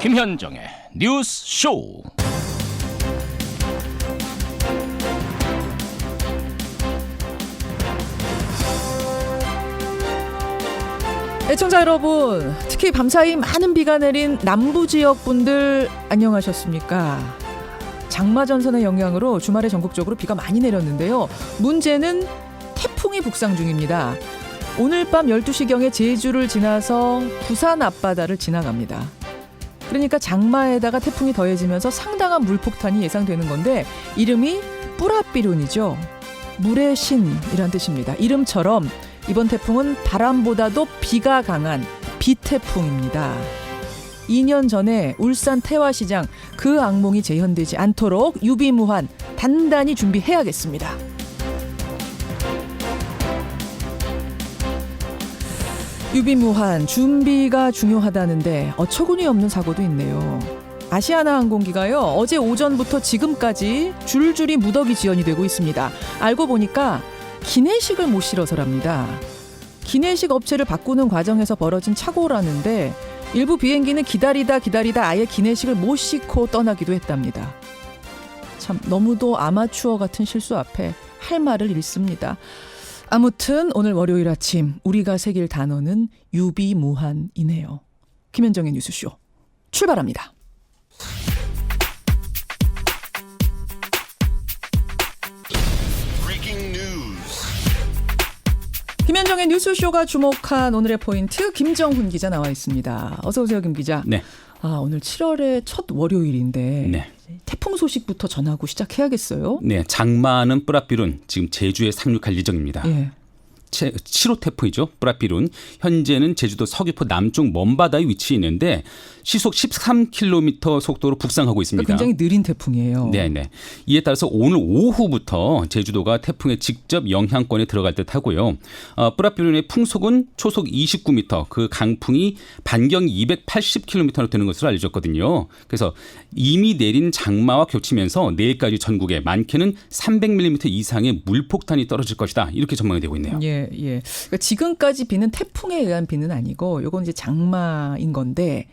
김현정의 뉴스 쇼. 애청자 여러분, 특히 밤사이 많은 비가 내린 남부 지역 분들 안녕하셨습니까? 장마 전선의 영향으로 주말에 전국적으로 비가 많이 내렸는데요. 문제는 태풍이 북상 중입니다. 오늘 밤 12시경에 제주를 지나서 부산 앞바다를 지나갑니다. 그러니까 장마에다가 태풍이 더해지면서 상당한 물폭탄이 예상되는 건데 이름이 뿌라비룬이죠. 물의 신이란 뜻입니다. 이름처럼 이번 태풍은 바람보다도 비가 강한 비태풍입니다. 2년 전에 울산 태화시장 그 악몽이 재현되지 않도록 유비무환 단단히 준비해야겠습니다. 유비무환 준비가 중요하다는데 어처구니 없는 사고도 있네요. 아시아나항공기가요, 어제 오전부터 지금까지 줄줄이 무더기 지연이 되고 있습니다. 알고 보니까 기내식을 못 실어서랍니다. 기내식 업체를 바꾸는 과정에서 벌어진 착오라는데 일부 비행기는 기다리다 아예 기내식을 못 싣고 떠나기도 했답니다. 참 너무도 아마추어 같은 실수 앞에 할 말을 잃습니다. 아무튼 오늘 월요일 아침 우리가 새길 단어는 유비무환이네요. 김현정의 뉴스쇼 출발합니다. 김현정의 뉴스쇼가 주목한 오늘의 포인트, 김정훈 기자 나와 있습니다. 어서 오세요, 김 기자. 네. 오늘 7월의 첫 월요일인데 네. 태풍 소식부터 전하고 시작해야겠어요. 네, 장마는 뿌라비룬 지금 제주에 상륙할 예정입니다. 예. 7호 태풍이죠. 뿌라비룬. 현재는 제주도 서귀포 남쪽 먼바다에 위치해 있는데 시속 13km 속도로 북상하고 있습니다. 그러니까 굉장히 느린 태풍이에요. 네네. 이에 따라서 오늘 오후부터 제주도가 태풍의 직접 영향권에 들어갈 듯하고요. 뿌라비룬의 풍속은 초속 29m, 그 강풍이 반경이 280km로 되는 것으로 알려졌거든요. 그래서 이미 내린 장마와 겹치면서 내일까지 전국에 많게는 300mm 이상의 물폭탄이 떨어질 것이다. 이렇게 전망이 되고 있네요. 예. 그러니까 지금까지 비는 태풍에 의한 비는 아니고 이건 이제 장마인 건데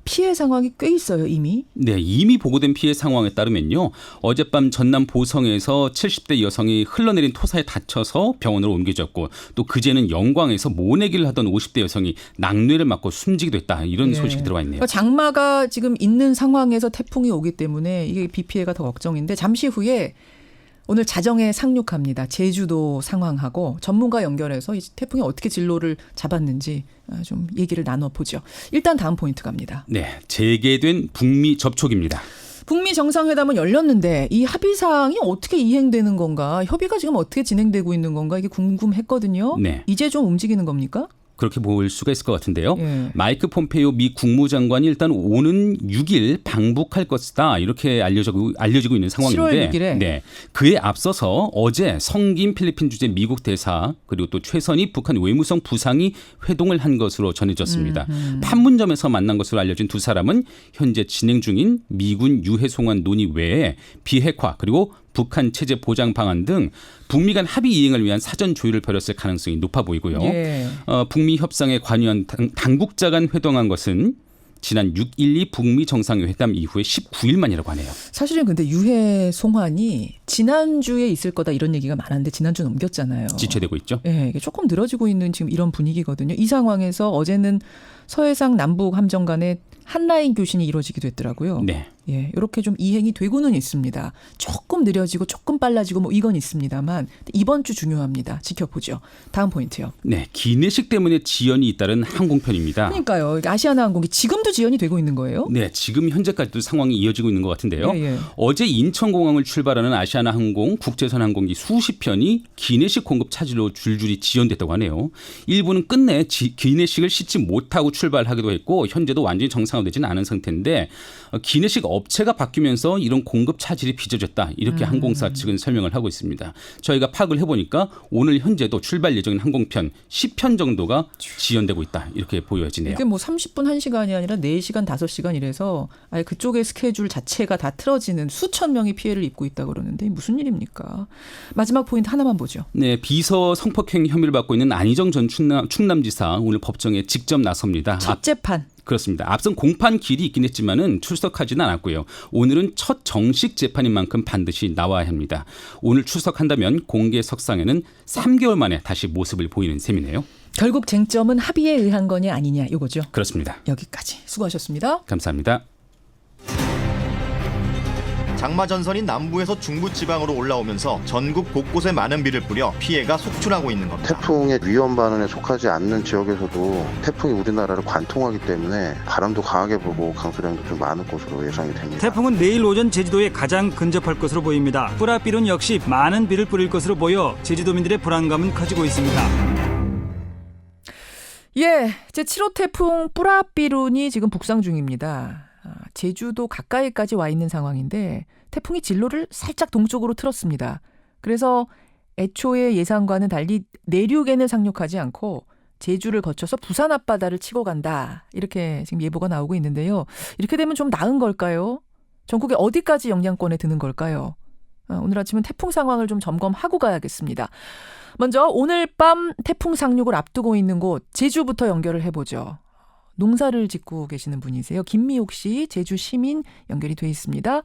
피해 상황이 꽤 있어요, 이미. 네, 이미 보고된 피해 상황에 따르면요. 어젯밤 전남 보성에서 70대 여성이 흘러내린 토사에 다쳐서 병원으로 옮겨졌고 또 그제는 영광에서 모내기를 하던 50대 여성이 낙뢰를 맞고 숨지기도 했다. 이런 소식이 들어와 있네요. 그러니까 장마가 지금 있는 상황에서 태풍이 오기 때문에 이게 비 피해가 더 걱정인데 잠시 후에 오늘 자정에 상륙합니다. 제주도 상황하고 전문가 연결해서 이 태풍이 어떻게 진로를 잡았는지 좀 얘기를 나눠보죠. 일단 다음 포인트 갑니다. 네, 재개된 북미 접촉입니다. 북미 정상회담은 열렸는데 이 합의사항이 어떻게 이행되는 건가, 협의가 지금 어떻게 진행되고 있는 건가 이게 궁금했거든요. 네. 이제 좀 움직이는 겁니까? 그렇게 볼 수가 있을 것 같은데요. 예. 마이크 폼페이오 미 국무장관이 일단 오는 6일 방북할 것이다. 이렇게 알려지고 있는 상황인데 7월 6일에. 네. 그에 앞서서 어제 성김 필리핀 주재 미국 대사 그리고 또 최선희 북한 외무성 부상이 회동을 한 것으로 전해졌습니다. 판문점에서 만난 것으로 알려진 두 사람은 현재 진행 중인 미군 유해 송환 논의 외에 비핵화 그리고 북한 체제 보장 방안 등 북미 간 합의 이행을 위한 사전 조율을 벌였을 가능성이 높아 보이고요. 예. 북미 협상에 관여한 당국자 간 회동한 것은 지난 6.12 북미 정상회담 이후에 19일 만이라고 하네요. 사실은 근데 유해 송환이 지난주에 있을 거다 이런 얘기가 많았는데 지난주 넘겼잖아요. 지체되고 있죠. 예, 이게 조금 늘어지고 있는 지금 이런 분위기거든요. 이 상황에서 어제는 서해상 남북 함정 간에 한라인 교신이 이루어지기도 했더라고요. 네. 예, 이렇게 좀 이행이 되고는 있습니다. 조금 느려지고 조금 빨라지고 뭐 이건 있습니다만 이번 주 중요합니다. 지켜보죠. 다음 포인트요. 네, 기내식 때문에 지연이 잇따른 항공편입니다. 그러니까요. 아시아나항공이 지금도 지연이 되고 있는 거예요? 네, 지금 현재까지도 상황이 이어지고 있는 것 같은데요. 예. 어제 인천공항을 출발하는 아시아나항공 국제선 항공기 수십 편이 기내식 공급 차질로 줄줄이 지연됐다고 하네요. 일부는 끝내 기내식을 싣지 못하고 출발하기도 했고 현재도 완전히 정상화되지는 않은 상태인데 기내식 업체가 바뀌면서 이런 공급 차질이 빚어졌다. 이렇게 항공사 측은 설명을 하고 있습니다. 저희가 파악을 해보니까 오늘 현재도 출발 예정인 항공편 10편 정도가 지연되고 있다. 이렇게 보여지네요. 이게 뭐 30분 1시간이 아니라 4시간 5시간 이래서 아예 그쪽의 스케줄 자체가 다 틀어지는 수천 명이 피해를 입고 있다고 그러는데 무슨 일입니까? 마지막 포인트 하나만 보죠. 네, 비서 성폭행 혐의를 받고 있는 안희정 전 충남지사 오늘 법정에 직접 나섭니다. 첫 재판. 그렇습니다. 앞선 공판 길이 있긴 했지만은 출석하지는 않았고요. 오늘은 첫 정식 재판인 만큼 반드시 나와야 합니다. 오늘 출석한다면 공개 석상에는 3개월 만에 다시 모습을 보이는 셈이네요. 결국 쟁점은 합의에 의한 거냐 아니냐 이거죠. 그렇습니다. 여기까지 수고하셨습니다. 감사합니다. 장마 전선이 남부에서 중부 지방으로 올라오면서 전국 곳곳에 많은 비를 뿌려 피해가 속출하고 있는 겁니다. 태풍의 위험 반원에 속하지 않는 지역에서도 태풍이 우리나라를 관통하기 때문에 바람도 강하게 불고 강수량도 좀 많을 것으로 예상이 됩니다. 태풍은 내일 오전 제주도에 가장 근접할 것으로 보입니다. 뿌라비룬 역시 많은 비를 뿌릴 것으로 보여 제주도민들의 불안감은 커지고 있습니다. 예, 제7호 태풍 뿌라비룬이 지금 북상 중입니다. 제주도 가까이까지 와 있는 상황인데 태풍이 진로를 살짝 동쪽으로 틀었습니다. 그래서 애초의 예상과는 달리 내륙에는 상륙하지 않고 제주를 거쳐서 부산 앞바다를 치고 간다. 이렇게 지금 예보가 나오고 있는데요. 이렇게 되면 좀 나은 걸까요? 전국에 어디까지 영향권에 드는 걸까요? 오늘 아침은 태풍 상황을 좀 점검하고 가야겠습니다. 먼저 오늘 밤 태풍 상륙을 앞두고 있는 곳 제주부터 연결을 해보죠. 농사를 짓고 계시는 분이세요. 김미옥 씨, 제주 시민 연결이 돼 있습니다.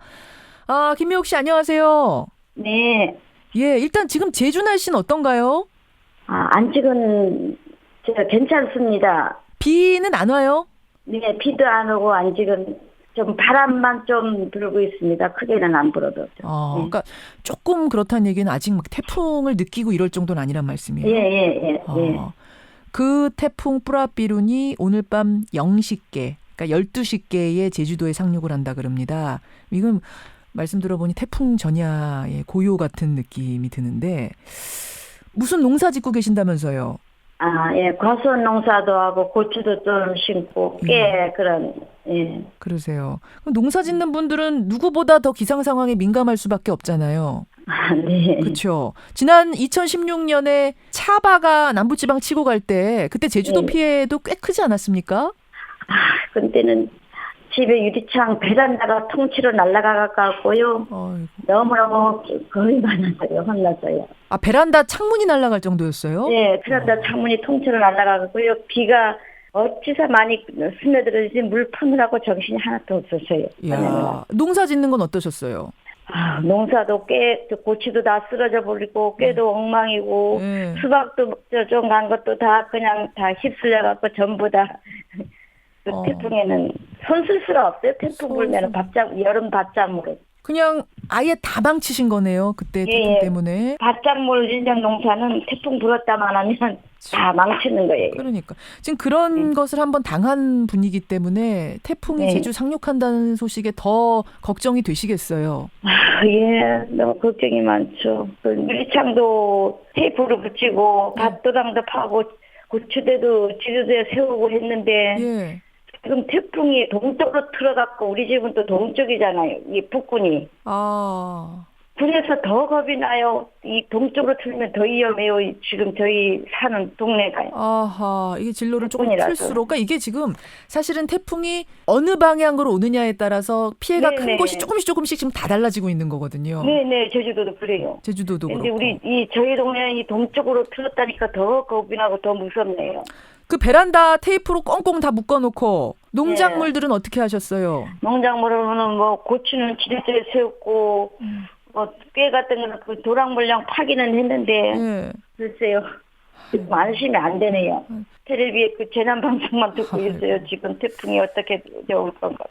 김미옥 씨 안녕하세요. 네. 예, 일단 지금 제주 날씨는 어떤가요? 안직은 괜찮습니다. 비는 안 와요? 네, 비도 안 오고 안직은 좀 바람만 좀 불고 있습니다. 크게는 안 불어도. 네. 그러니까 조금 그렇다는 얘기는 아직 막 태풍을 느끼고 이럴 정도는 아니란 말씀이에요. 예. 그 태풍 뿌라비룬이 오늘 밤 0시께, 그러니까 12시께에 제주도에 상륙을 한다 그럽니다. 이건 말씀 들어보니 태풍 전야의 고요 같은 느낌이 드는데 무슨 농사 짓고 계신다면서요? 예, 과수원 농사도 하고 고추도 좀 심고 그런. 예. 그러세요. 그럼 농사 짓는 분들은 누구보다 더 기상 상황에 민감할 수밖에 없잖아요. 네. 그렇죠. 지난 2016년에 차바가 남부지방 치고 갈 때 그때 제주도 피해도 꽤 크지 않았습니까? 그때는 집에 유리창 베란다가 통째로 날아가고요. 너무너무 거의 많았어요. 혼났어요. 베란다 창문이 날아갈 정도였어요? 네, 베란다 창문이 통째로 날아가고요. 비가 어찌서 많이 스며들어지 물 푸느라고 정신이 하나도 없었어요. 이야, 농사 짓는 건 어떠셨어요? 농사도 고치도 다 쓰러져 버리고 꾀도 엉망이고 수박도 좀 간 것도 다 그냥 다 휩쓸려 갖고 전부 다 그 태풍에는 손 쓸 수가 없어요. 태풍 불면 여름 밭작물은 그냥 아예 다 망치신 거네요. 그때 태풍 때문에. 밭작물 인정 농사는 태풍 불었다만 하면 다 망치는 거예요. 그러니까 지금 그런 것을 한번 당한 분이기 때문에 태풍이 제주 상륙한다는 소식에 더 걱정이 되시겠어요. 예, 너무 걱정이 많죠. 그 유리창도 테이프로 붙이고 밭도랑도 파고 고추대도 제주도에 세우고 했는데 지금 태풍이 동쪽으로 틀어갖고 우리 집은 또 동쪽이잖아요. 이 북군이. 그래서 더 겁이 나요. 이 동쪽으로 틀면 더 위험해요. 지금 저희 사는 동네가요. 이게 진로를 조금 틀수록. 그러니까 이게 지금 사실은 태풍이 어느 방향으로 오느냐에 따라서 피해가 큰 곳이 조금씩 지금 다 달라지고 있는 거거든요. 네네, 제주도도 그래요. 제주도도 근데 그렇고. 저희 동네는 이 동쪽으로 틀었다니까 더 겁이 나고 더 무섭네요. 그 베란다 테이프로 꽁꽁 다 묶어놓고 농작물들은 어떻게 하셨어요? 농작물은 고추는 지대에 세웠고 꽤 같은 거는 그 도랑물량 파기는 했는데 글쎄요. 안심이 안 되네요. 텔레비에 그 재난 방송만 듣고 있어요. 지금 태풍이 어떻게 올 건가.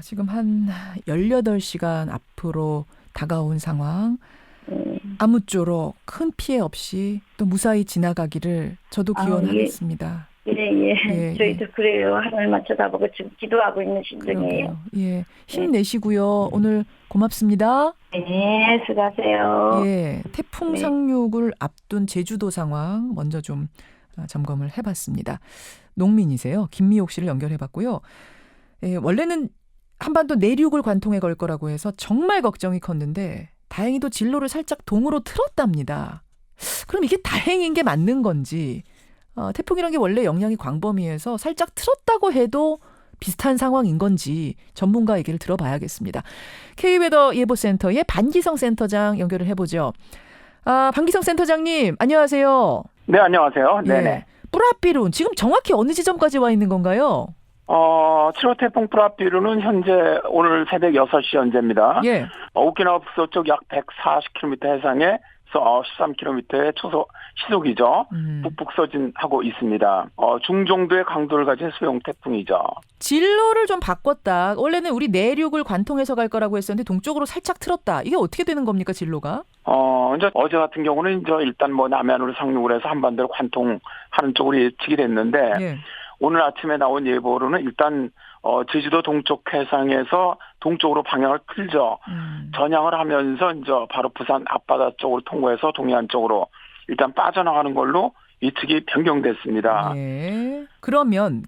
지금 한 18시간 앞으로 다가온 상황. 아무쪼록 큰 피해 없이 또 무사히 지나가기를 저도 기원하겠습니다. 예. 저희도 그래요. 하늘만 쳐다보고 지금 기도하고 있는 심정이에요. 예, 힘내시고요. 오늘 고맙습니다. 네, 수고하세요. 예, 태풍 상륙을 앞둔 제주도 상황 먼저 좀 점검을 해봤습니다. 농민이세요. 김미옥 씨를 연결해봤고요. 예, 원래는 한반도 내륙을 관통해 걸 거라고 해서 정말 걱정이 컸는데 다행히도 진로를 살짝 동으로 틀었답니다. 그럼 이게 다행인 게 맞는 건지 태풍이란 게 원래 영향이 광범위해서 살짝 틀었다고 해도 비슷한 상황인 건지 전문가 얘기를 들어봐야겠습니다. K웨더 예보센터의 반기성 센터장 연결을 해보죠. 반기성 센터장님 안녕하세요. 네, 안녕하세요. 네네. 뿌라비룬 지금 정확히 어느 지점까지 와 있는 건가요? 7호 태풍 뿌라삐루는 현재 오늘 새벽 6시 현재입니다. 예. 오키나와 북서쪽 약 140km 해상에 13km의 시속이죠. 북북서진하고 있습니다. 중정도의 강도를 가진 소형 태풍이죠. 진로를 좀 바꿨다. 원래는 우리 내륙을 관통해서 갈 거라고 했었는데 동쪽으로 살짝 틀었다. 이게 어떻게 되는 겁니까, 진로가? 이제 어제 같은 경우는 이제 일단 남해안으로 상륙을 해서 한반도를 관통하는 쪽으로 예측이 됐는데 예. 오늘 아침에 나온 예보로는 일단 제주도 동쪽 해상에서 동쪽으로 방향을 틀죠. 전향을 하면서 이제 바로 부산 앞바다 쪽으로 통과해서 동해안 쪽으로 일단 빠져나가는 걸로 예측이 변경됐습니다. 예. 그러면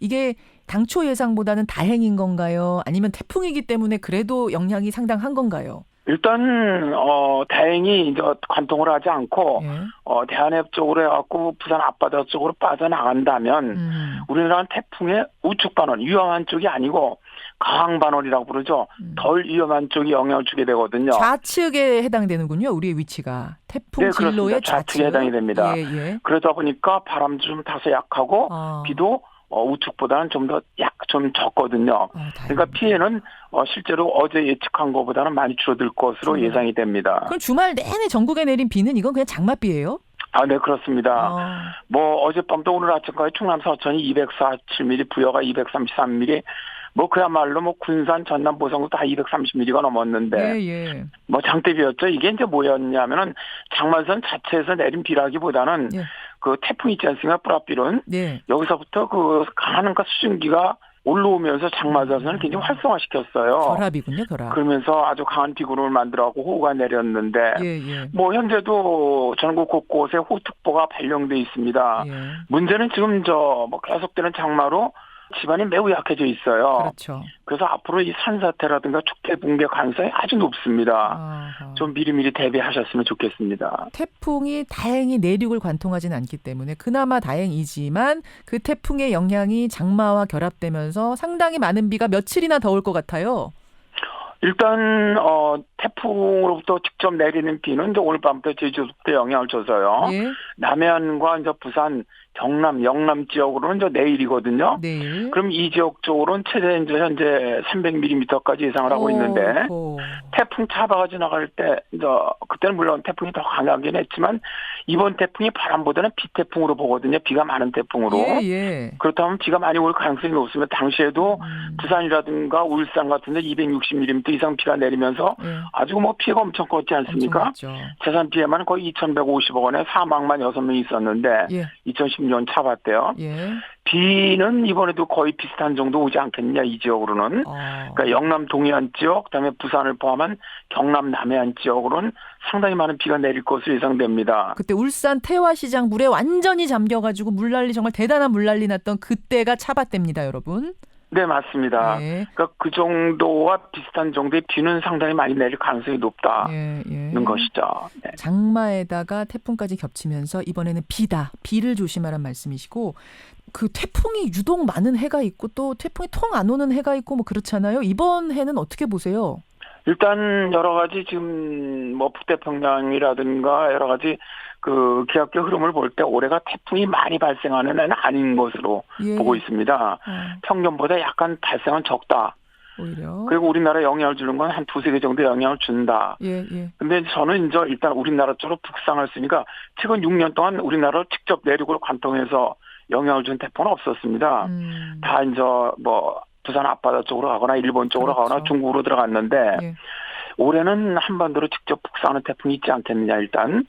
이게 당초 예상보다는 다행인 건가요? 아니면 태풍이기 때문에 그래도 영향이 상당한 건가요? 일단 다행히 이제 관통을 하지 않고 대한해협 쪽으로 해갖고 부산 앞바다 쪽으로 빠져나간다면 우리나라는 태풍의 우측 반원, 위험한 쪽이 아니고 강한 반원이라고 부르죠. 덜 위험한 쪽이 영향을 주게 되거든요. 좌측에 해당되는군요. 우리의 위치가 태풍 네, 진로의 좌측에 해당이 됩니다. 예. 그러다 보니까 바람도 좀 다소 약하고 비도 우측보다는 좀 적거든요. 그러니까 피해는 실제로 어제 예측한 것보다는 많이 줄어들 것으로 예상이 됩니다. 그럼 주말 내내 전국에 내린 비는 이건 그냥 장맛비예요? 네, 그렇습니다. 어젯밤도 오늘 아침까지 충남 서천이 247mm, 부여가 233mm, 그야말로 군산, 전남, 보성도 다 230mm가 넘었는데, 예. 장대비였죠. 이게 이제 뭐였냐면은 장마선 자체에서 내린 비라기보다는 그 태풍 있지 않습니까? 뿌라삐룬. 여기서부터 그 강한 수증기가 올라오면서 장마전선을 굉장히 활성화시켰어요. 결합이군요, 결합. 그러면서 아주 강한 비구름을 만들어가고 호우가 내렸는데, 현재도 전국 곳곳에 호우특보가 발령돼 있습니다. 문제는 지금 계속되는 장마로 지반이 매우 약해져 있어요. 그렇죠. 그래서 앞으로 이 산사태라든가 축대 붕괴 가능성이 아주 높습니다. 좀 미리미리 대비하셨으면 좋겠습니다. 태풍이 다행히 내륙을 관통하지는 않기 때문에 그나마 다행이지만 그 태풍의 영향이 장마와 결합되면서 상당히 많은 비가 며칠이나 더 올 것 같아요. 일단 태풍으로부터 직접 내리는 비는 이제 오늘 밤부터 제주도에 영향을 줘서요. 남해안과 이제 부산, 경남, 영남 지역으로는 이제 내일이거든요. 내일. 그럼 이 지역 쪽으로는 최대 이제 현재 300mm까지 예상을 하고 있는데 태풍 차바가 지나갈 때 이제 그때는 물론 태풍이 더 강하긴 했지만 이번 태풍이 바람보다는 비태풍으로 보거든요. 비가 많은 태풍으로. 그렇다면 비가 많이 올 가능성이 높으면 당시에도 부산이라든가 울산 같은 데 260mm 이상 비가 내리면서 아주 피해가 엄청 컸지 않습니까? 재산 피해만 거의 2,150억 원에 사망만 6명이 있었는데 2010년 차바 때요. 비는 이번에도 거의 비슷한 정도 오지 않겠느냐 이 지역으로는. 그러니까 영남 동해안 지역, 그다음에 부산을 포함한 경남 남해안 지역으로는 상당히 많은 비가 내릴 것으로 예상됩니다. 그때 울산 태화시장 물에 완전히 잠겨가지고 물난리 정말 대단한 물난리 났던 그때가 차바때입니다, 여러분. 네, 맞습니다. 그러니까 그 정도와 비슷한 정도의 비는 상당히 많이 내릴 가능성이 높다는 것이죠. 장마에다가 태풍까지 겹치면서 이번에는 비를 조심하라는 말씀이시고 그 태풍이 유독 많은 해가 있고 또 태풍이 통 안 오는 해가 있고 그렇잖아요. 이번 해는 어떻게 보세요? 일단 여러 가지 지금 북태평양이라든가 여러 가지 그 기압계 흐름을 볼 때 올해가 태풍이 많이 발생하는 해는 아닌 것으로 보고 있습니다. 평년보다 약간 발생은 적다. 오히려. 그리고 우리나라에 영향을 주는 건 한 두세 개 정도 영향을 준다. 근데 저는 이제 일단 우리나라 쪽으로 북상을 쓰니까 최근 6년 동안 우리나라로 직접 내륙으로 관통해서 영향을 준 태풍은 없었습니다. 다 이제 부산 앞바다 쪽으로 가거나 일본 쪽으로 가거나 중국으로 들어갔는데 올해는 한반도로 직접 북상하는 태풍이 있지 않겠느냐 일단.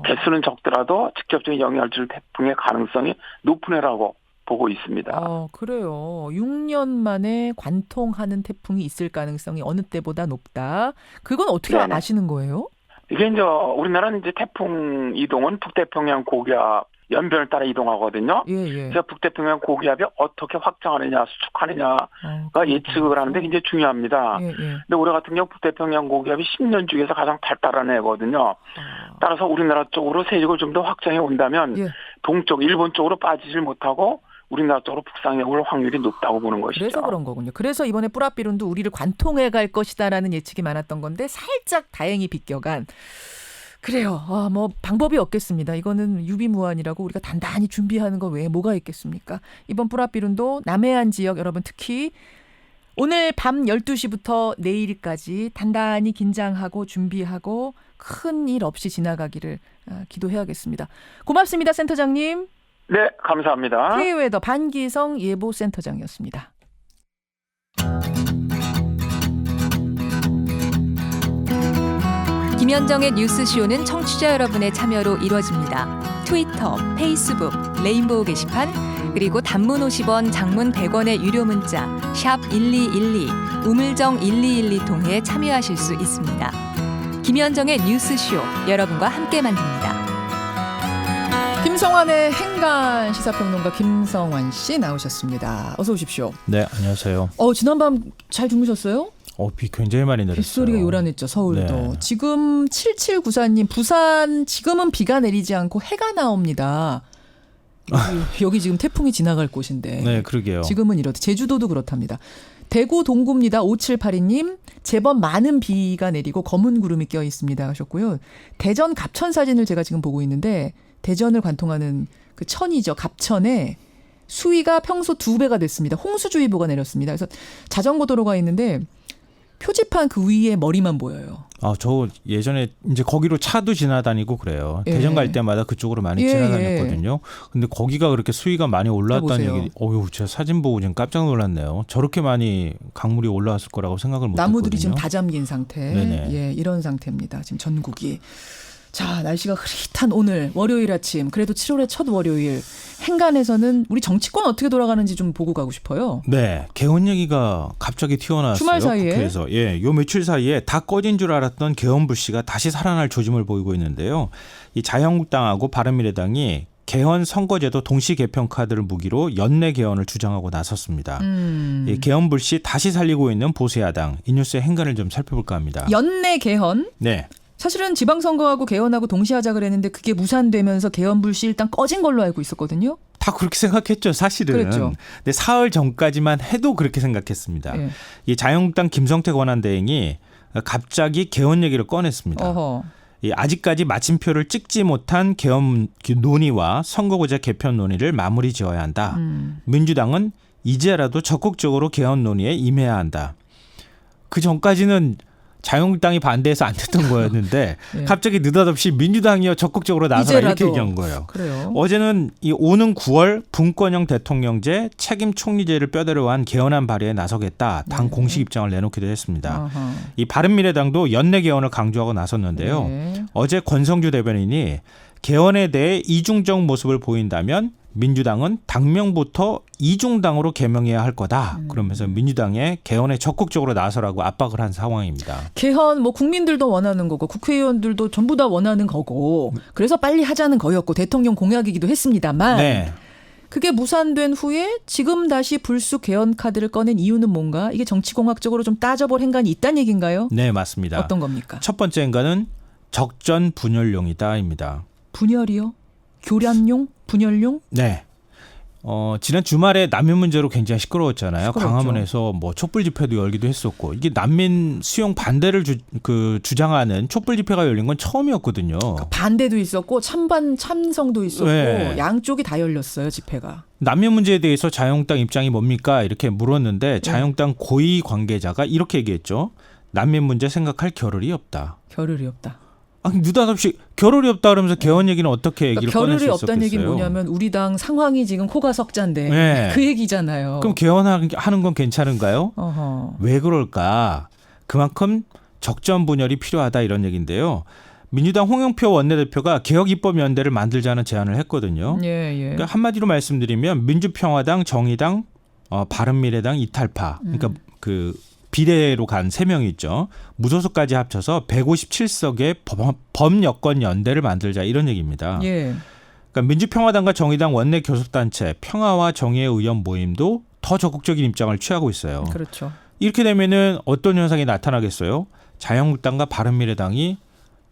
개수는 적더라도 직접적인 영향을 줄 태풍의 가능성이 높은 해라고 보고 있습니다. 그래요. 6년 만에 관통하는 태풍이 있을 가능성이 어느 때보다 높다. 그건 어떻게 아시는 거예요? 이게 이제 우리나라는 이제 태풍 이동은 북태평양 고기압 연변을 따라 이동하거든요. 그래서 북태평양 고기압이 어떻게 확장하느냐, 수축하느냐가 예측을 하는데 굉장히 중요합니다. 근데 올해 같은 경우 북태평양 고기압이 10년 중에서 가장 발달한 해거든요. 따라서 우리나라 쪽으로 세력을 좀 더 확장해 온다면 동쪽, 일본 쪽으로 빠지질 못하고 우리나라 쪽으로 북상해 올 확률이 높다고 보는 것이죠. 그래서 그런 거군요. 그래서 이번에 뿌라삐룬도 우리를 관통해 갈 것이다라는 예측이 많았던 건데 살짝 다행히 비껴간. 그래요. 뭐 방법이 없겠습니다. 이거는 유비무환이라고 우리가 단단히 준비하는 거 외에 뭐가 있겠습니까? 이번 뿌라삐룬도 남해안 지역 여러분 특히 오늘 밤 12시부터 내일까지 단단히 긴장하고 준비하고 큰 일 없이 지나가기를 기도해야겠습니다. 고맙습니다. 센터장님. 네, 감사합니다. K웨더 반기성 예보센터장이었습니다. 김현정의 뉴스쇼는 청취자 여러분의 참여로 이루어집니다. 트위터, 페이스북, 레인보우 게시판, 그리고 단문 50원, 장문 100원의 유료 문자 샵 1212, 우물정 1212 통해 참여하실 수 있습니다. 김현정의 뉴스쇼, 여러분과 함께 만듭니다. 김성환의 행간 시사평론가 김성환 씨 나오셨습니다. 어서 오십시오. 네, 안녕하세요. 지난밤 잘 주무셨어요? 비 굉장히 많이 내렸어요. 빗소리가 요란했죠, 서울도. 네. 지금 7794님, 부산 지금은 비가 내리지 않고 해가 나옵니다. 여기 지금 태풍이 지나갈 곳인데. 네, 그러게요. 지금은 이렇다. 제주도도 그렇답니다. 대구 동구입니다. 5782님. 제법 많은 비가 내리고 검은 구름이 껴 있습니다 하셨고요. 대전 갑천 사진을 제가 지금 보고 있는데 대전을 관통하는 그 천이죠. 갑천에 수위가 평소 2배가 됐습니다. 홍수주의보가 내렸습니다. 그래서 자전거 도로가 있는데 표지판 그 위에 머리만 보여요. 저 예전에 이제 거기로 차도 지나다니고 그래요. 예. 대전 갈 때마다 그쪽으로 많이 지나다녔거든요. 근데 거기가 그렇게 수위가 많이 올랐다는 얘기. 제가 사진 보고 지금 깜짝 놀랐네요. 저렇게 많이 강물이 올라왔을 거라고 생각을 못 했거든요. 나무들이 지금 다 잠긴 상태. 네네. 예, 이런 상태입니다. 지금 전국이. 자, 날씨가 흐릿한 오늘 월요일 아침. 그래도 7월의 첫 월요일. 행간에서는 우리 정치권 어떻게 돌아가는지 좀 보고 가고 싶어요. 네, 개헌 얘기가 갑자기 튀어나왔어요. 주말 사이에. 국회에서. 요 며칠 사이에 다 꺼진 줄 알았던 개헌 불씨가 다시 살아날 조짐을 보이고 있는데요. 이 자유한국당하고 바른미래당이 개헌 선거제도 동시 개편 카드를 무기로 연내 개헌을 주장하고 나섰습니다. 이 개헌 불씨 다시 살리고 있는 보수야당. 이 뉴스의 행간을 좀 살펴볼까 합니다. 연내 개헌? 네. 사실은 지방선거하고 개헌하고 동시하자 그랬는데 그게 무산되면서 개헌 불씨 일단 꺼진 걸로 알고 있었거든요. 다 그렇게 생각했죠, 사실은. 그랬죠. 근데 사흘 전까지만 해도 그렇게 생각했습니다. 예. 이 자유한국당 김성태 권한대행이 갑자기 개헌 얘기를 꺼냈습니다. 아직까지 마침표를 찍지 못한 개헌 논의와 선거구제 개편 논의를 마무리 지어야 한다. 민주당은 이제라도 적극적으로 개헌 논의에 임해야 한다. 그 전까지는 자유한국당이 반대해서 안 됐던 거였는데 네. 갑자기 느닷없이 민주당이요 적극적으로 나서라 이렇게 얘기한 거예요. 그래요. 어제는 이 오는 9월 분권형 대통령제 책임 총리제를 뼈대로 한 개헌안 발의에 나서겠다. 당 공식 입장을 내놓기도 했습니다. 아하. 이 바른미래당도 연내 개헌을 강조하고 나섰는데요. 네. 어제 권성주 대변인이 개헌에 대해 이중적 모습을 보인다면 민주당은 당명부터 이중당으로 개명해야 할 거다. 그러면서 민주당의 개헌에 적극적으로 나서라고 압박을 한 상황입니다. 개헌 국민들도 원하는 거고 국회의원들도 전부 다 원하는 거고 그래서 빨리 하자는 거였고 대통령 공약이기도 했습니다만 네. 그게 무산된 후에 지금 다시 불쑥 개헌 카드를 꺼낸 이유는 뭔가? 이게 정치공학적으로 좀 따져볼 행간이 있다는 얘기인가요? 네, 맞습니다. 어떤 겁니까? 첫 번째 행간은 적전 분열용이다입니다. 분열이요? 교란용? 분열용? 네. 지난 주말에 난민 문제로 굉장히 시끄러웠잖아요. 광화문에서 촛불 집회도 열기도 했었고 이게 난민 수용 반대를 주장하는 촛불 집회가 열린 건 처음이었거든요. 그러니까 반대도 있었고 찬성도 있었고 네. 양쪽이 다 열렸어요. 집회가. 난민 문제에 대해서 자유한국당 입장이 뭡니까? 이렇게 물었는데 자유한국당 고위 관계자가 이렇게 얘기했죠. 난민 문제 생각할 겨를이 없다. 겨를이 없다. 느닷없이 겨를이 없다 그러면서 개헌 얘기는 어떻게 얘기를 꺼낼 수 있었겠어요? 겨를이 없다는 얘기는 뭐냐면 우리 당 상황이 지금 코가 석잔데 네. 그 얘기잖아요. 그럼 개헌하는 건 괜찮은가요? 어허. 왜 그럴까? 그만큼 적전 분열이 필요하다 이런 얘기인데요. 민주당 홍영표 원내대표가 개혁입법연대를 만들자는 제안을 했거든요. 예. 그러니까 한마디로 말씀드리면 민주평화당, 정의당, 바른미래당 이탈파. 그러니까 비례로 간 3명이 있죠. 무소속까지 합쳐서 157석의 범여권 연대를 만들자 이런 얘기입니다. 예. 그러니까 민주평화당과 정의당 원내 교섭단체 평화와 정의의 의원 모임도 더 적극적인 입장을 취하고 있어요. 그렇죠. 이렇게 되면은 어떤 현상이 나타나겠어요? 자유한국당과 바른미래당이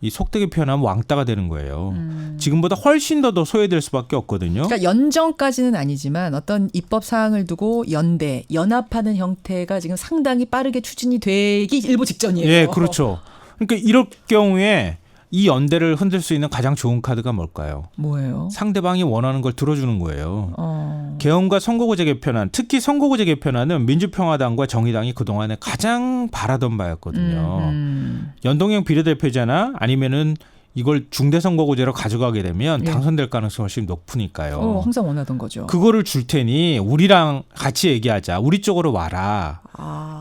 이 속되게 표현하면 왕따가 되는 거예요. 지금보다 훨씬 더 소외될 수밖에 없거든요. 그러니까 연정까지는 아니지만 어떤 입법 사항을 두고 연합하는 형태가 지금 상당히 빠르게 추진이 되기 일보 직전이에요. 네, 그렇죠. 그러니까 이럴 경우에 이 연대를 흔들 수 있는 가장 좋은 카드가 뭘까요? 뭐예요? 상대방이 원하는 걸 들어주는 거예요. 개헌과 선거구제 개편안, 특히 선거구제 개편안은 민주평화당과 정의당이 그동안에 가장 바라던 바였거든요. 연동형 비례대표제나 아니면은 이걸 중대선거구제로 가져가게 되면 당선될 가능성이 훨씬 높으니까요. 항상 원하던 거죠. 그거를 줄 테니 우리랑 같이 얘기하자. 우리 쪽으로 와라.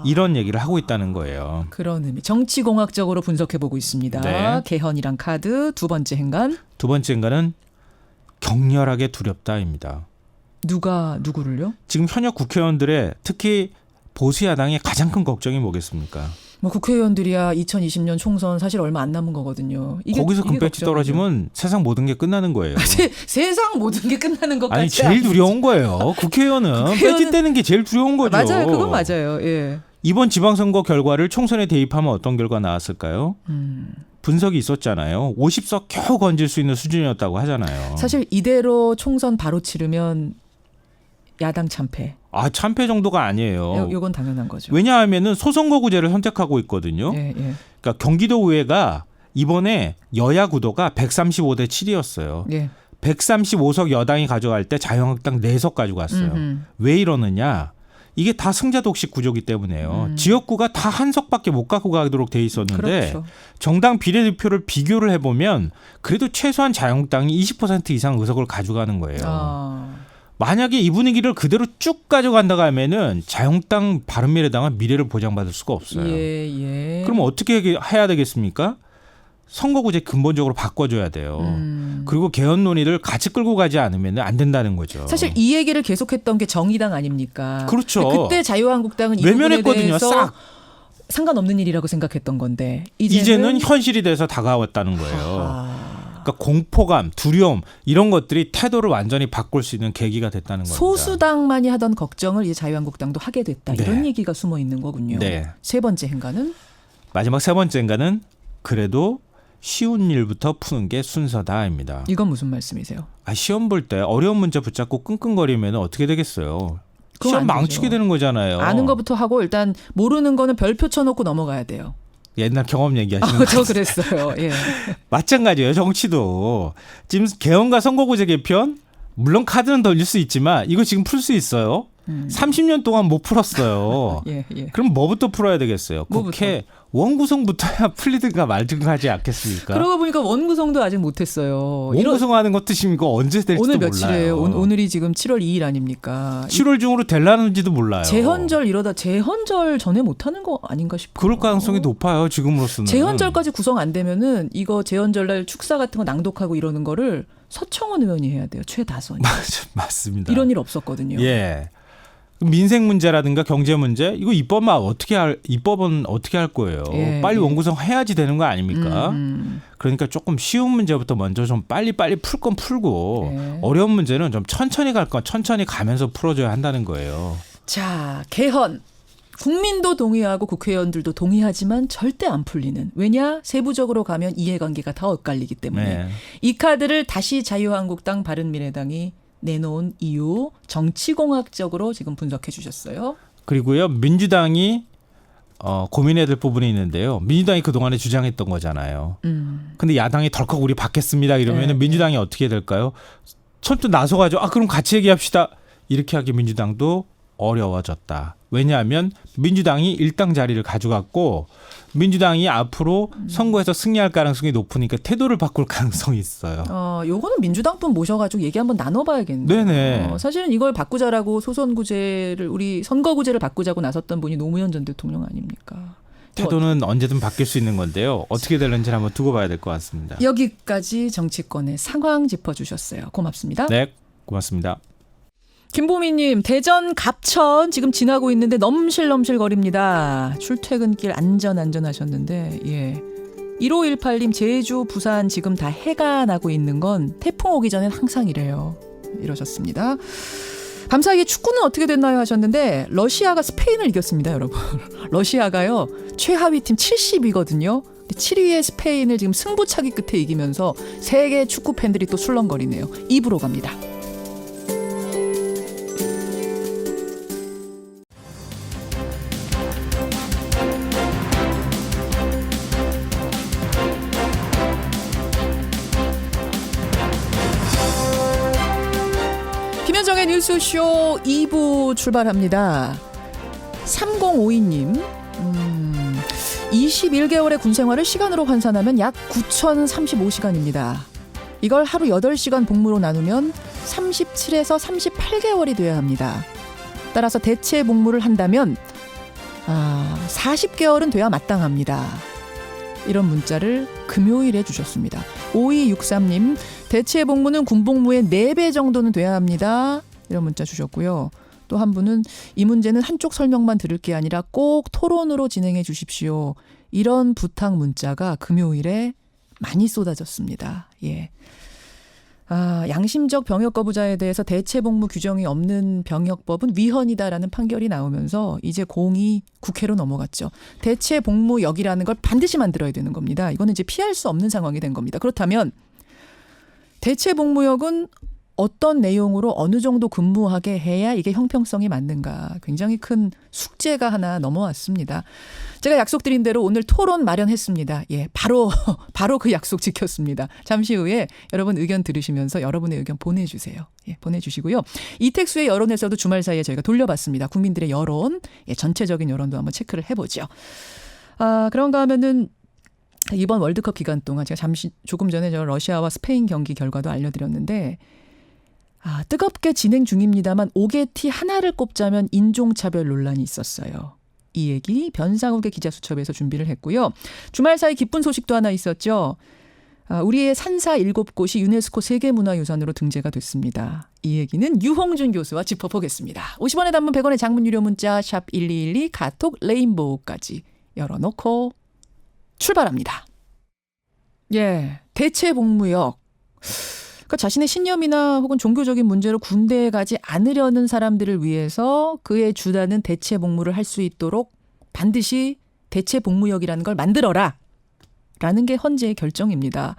이런 얘기를 하고 있다는 거예요. 그런 의미. 정치공학적으로 분석해보고 있습니다. 네. 개헌이란 카드. 두 번째 행간. 두 번째 행간은 격렬하게 두렵다입니다. 누가 누구를요? 지금 현역 국회의원들의 특히 보수 야당의 가장 큰 걱정이 뭐겠습니까? 뭐 국회의원들이야 2020년 총선 사실 얼마 안 남은 거거든요. 거기서 금배지 떨어지면 세상 모든 게 끝나는 거예요. 세상 모든 게 끝나는 것까지 아니 제일 두려운 거예요. 국회의원은 배지 떼는 게 제일 두려운 거죠. 맞아요. 그건 맞아요. 예. 이번 지방선거 결과를 총선에 대입하면 어떤 결과 나왔을까요? 분석이 있었잖아요. 50석 겨우 건질 수 있는 수준이었다고 하잖아요. 사실 이대로 총선 바로 치르면 야당 참패. 참패 정도가 아니에요. 이건 당연한 거죠. 왜냐하면은 소선거구제를 선택하고 있거든요. 예. 그러니까 경기도의회가 이번에 여야 구도가 135대 7이었어요. 예. 135석 여당이 가져갈 때 자유한국당 4석 가져갔어요. 왜 이러느냐? 이게 다 승자 독식 구조기 때문에요. 지역구가 다 한 석밖에 못 갖고 가도록 돼 있었는데 그렇죠. 정당 비례대표를 비교를 해보면 그래도 최소한 자유한국당이 20% 이상 의석을 가져가는 거예요. 만약에 이 분위기를 그대로 쭉 가져간다고 하면은 자유한국당 바른미래당은 미래를 보장받을 수가 없어요. 그럼 어떻게 해야 되겠습니까? 선거구제 근본적으로 바꿔줘야 돼요. 그리고 개헌 논의를 같이 끌고 가지 않으면 안 된다는 거죠. 사실 이 얘기를 계속했던 게 정의당 아닙니까? 그렇죠. 그때 자유한국당은 이 부분에 외면했거든요. 대해서 싹. 상관없는 일이라고 생각했던 건데 이제는 현실이 돼서 다가왔다는 거예요. 그러니까 공포감, 두려움 이런 것들이 태도를 완전히 바꿀 수 있는 계기가 됐다는 겁니다. 소수당만이 하던 걱정을 이제 자유한국당도 하게 됐다. 이런 얘기가 숨어 있는 거군요. 네. 세 번째 행간은? 마지막 세 번째 행간은 그래도 쉬운 일부터 푸는 게 순서다입니다. 이건 무슨 말씀이세요? 시험 볼 때 어려운 문제 붙잡고 끙끙거리면 어떻게 되겠어요? 시험 망치게 되는 거잖아요. 아는 것부터 하고 일단 모르는 거는 별표 쳐놓고 넘어가야 돼요. 옛날 경험 얘기하시는 거. 저 그랬어요. 예. 마찬가지예요. 정치도. 지금 개헌과 선거구제 개편 물론 카드는 던질 수 있지만 이거 지금 풀 수 있어요. 30년 동안 못 풀었어요. 예. 그럼 뭐부터 풀어야 되겠어요? 국회 원구성부터야 풀리든가 말든가 하지 않겠습니까? 그러고 보니까 원구성도 아직 못했어요. 원구성하는 것 뜻이면 이거 언제 될지도 오늘 몰라요. 며칠이에요? 오늘이 지금 7월 2일 아닙니까? 7월 중으로 될라는지도 몰라요. 재헌절 이러다 재헌절 전에 못하는 거 아닌가 싶어요. 그럴 가능성이 높아요. 지금으로서는. 재헌절까지 구성 안 되면은 이거 재헌절날 축사 같은 거 낭독하고 이러는 거를 서청원 의원이 해야 돼요. 최다선이. 맞습니다. 이런 일 없었거든요. 예. 민생 문제라든가 경제 문제 이거 입법은 어떻게 할 거예요? 빨리 원구성 해야지 되는 거 아닙니까? 그러니까 조금 쉬운 문제부터 먼저 좀 빨리 풀 건 풀고 어려운 문제는 좀 천천히 갈 건 천천히 가면서 풀어줘야 한다는 거예요. 자, 개헌. 국민도 동의하고 국회의원들도 동의하지만 절대 안 풀리는. 왜냐? 세부적으로 가면 이해관계가 더 엇갈리기 때문에. 이 카드를 다시 자유한국당 바른미래당이 내놓은 이유 정치공학적으로 지금 분석해 주셨어요. 그리고요. 민주당이 고민해야 될 부분이 있는데요. 민주당이 그동안에 주장했던 거잖아요. 근데 야당이 덜컥 우리 받겠습니다 이러면 민주당이 어떻게 될까요? 처음부터 나서가지고 그럼 같이 얘기합시다. 이렇게 하기 민주당도 어려워졌다. 왜냐하면 민주당이 일당 자리를 가져갔고 민주당이 앞으로 선거에서 승리할 가능성이 높으니까 태도를 바꿀 가능성이 있어요. 요거는 민주당 분 모셔가지고 얘기 한번 나눠봐야겠네요. 네네. 사실은 이걸 바꾸자라고 소선구제를 우리 선거구제를 바꾸자고 나섰던 분이 노무현 전 대통령 아닙니까? 태도는 언제든 바뀔 수 있는 건데요. 어떻게 될는지 한번 두고 봐야 될 것 같습니다. 여기까지 정치권의 상황 짚어주셨어요. 고맙습니다. 네, 고맙습니다. 김보미님, 대전 갑천 지금 지나고 있는데 넘실넘실 거립니다. 출퇴근길 안전하셨는데, 1518님, 제주, 부산 지금 다 해가 나고 있는 건 태풍 오기 전엔 항상 이래요. 이러셨습니다. 밤사이에 축구는 어떻게 됐나요 하셨는데, 러시아가 스페인을 이겼습니다, 여러분. 러시아가요, 최하위 팀 70위거든요. 7위의 스페인을 지금 승부차기 끝에 이기면서 세계 축구 팬들이 또 술렁거리네요. 2부로 갑니다. 뉴스쇼 2부 출발합니다. 3052님 21개월의 군생활을 시간으로 환산하면 약 9,035시간입니다. 이걸 하루 8시간 복무로 나누면 37에서 38개월이 돼야 합니다. 따라서 대체 복무를 한다면 40개월은 돼야 마땅합니다. 이런 문자를 금요일에 주셨습니다. 5263님 대체 복무는 군복무의 4배 정도는 돼야 합니다. 이런 문자 주셨고요. 또 한 분은 이 문제는 한쪽 설명만 들을 게 아니라 꼭 토론으로 진행해 주십시오. 이런 부탁 문자가 금요일에 많이 쏟아졌습니다. 예. 양심적 병역 거부자에 대해서 대체 복무 규정이 없는 병역법은 위헌이다라는 판결이 나오면서 이제 공이 국회로 넘어갔죠. 대체 복무역이라는 걸 반드시 만들어야 되는 겁니다. 이거는 이제 피할 수 없는 상황이 된 겁니다. 그렇다면 대체 복무역은 어떤 내용으로 어느 정도 근무하게 해야 이게 형평성이 맞는가. 굉장히 큰 숙제가 하나 넘어왔습니다. 제가 약속드린 대로 오늘 토론 마련했습니다. 예, 바로 그 약속 지켰습니다. 잠시 후에 여러분 의견 들으시면서 여러분의 의견 보내주세요. 예, 보내주시고요. 이택수의 여론에서도 주말 사이에 저희가 돌려봤습니다. 국민들의 여론, 예, 전체적인 여론도 한번 체크를 해보죠. 그런가 하면은 이번 월드컵 기간 동안 제가 조금 전에 러시아와 스페인 경기 결과도 알려드렸는데 뜨겁게 진행 중입니다만 오게티 하나를 꼽자면 인종차별 논란이 있었어요. 이 얘기 변상욱의 기자수첩에서 준비를 했고요. 주말 사이 기쁜 소식도 하나 있었죠. 우리의 산사 7곳이 유네스코 세계문화유산으로 등재가 됐습니다. 이 얘기는 유홍준 교수와 짚어보겠습니다. 50원의 단문 100원의 장문 유료 문자 샵 1212 카톡 레인보우까지 열어놓고 출발합니다. 예, 대체 복무역. 그러니까 자신의 신념이나 혹은 종교적인 문제로 군대에 가지 않으려는 사람들을 위해서 그의 주단은 대체 복무를 할 수 있도록 반드시 대체 복무역이라는 걸 만들어라 라는 게 헌재의 결정입니다.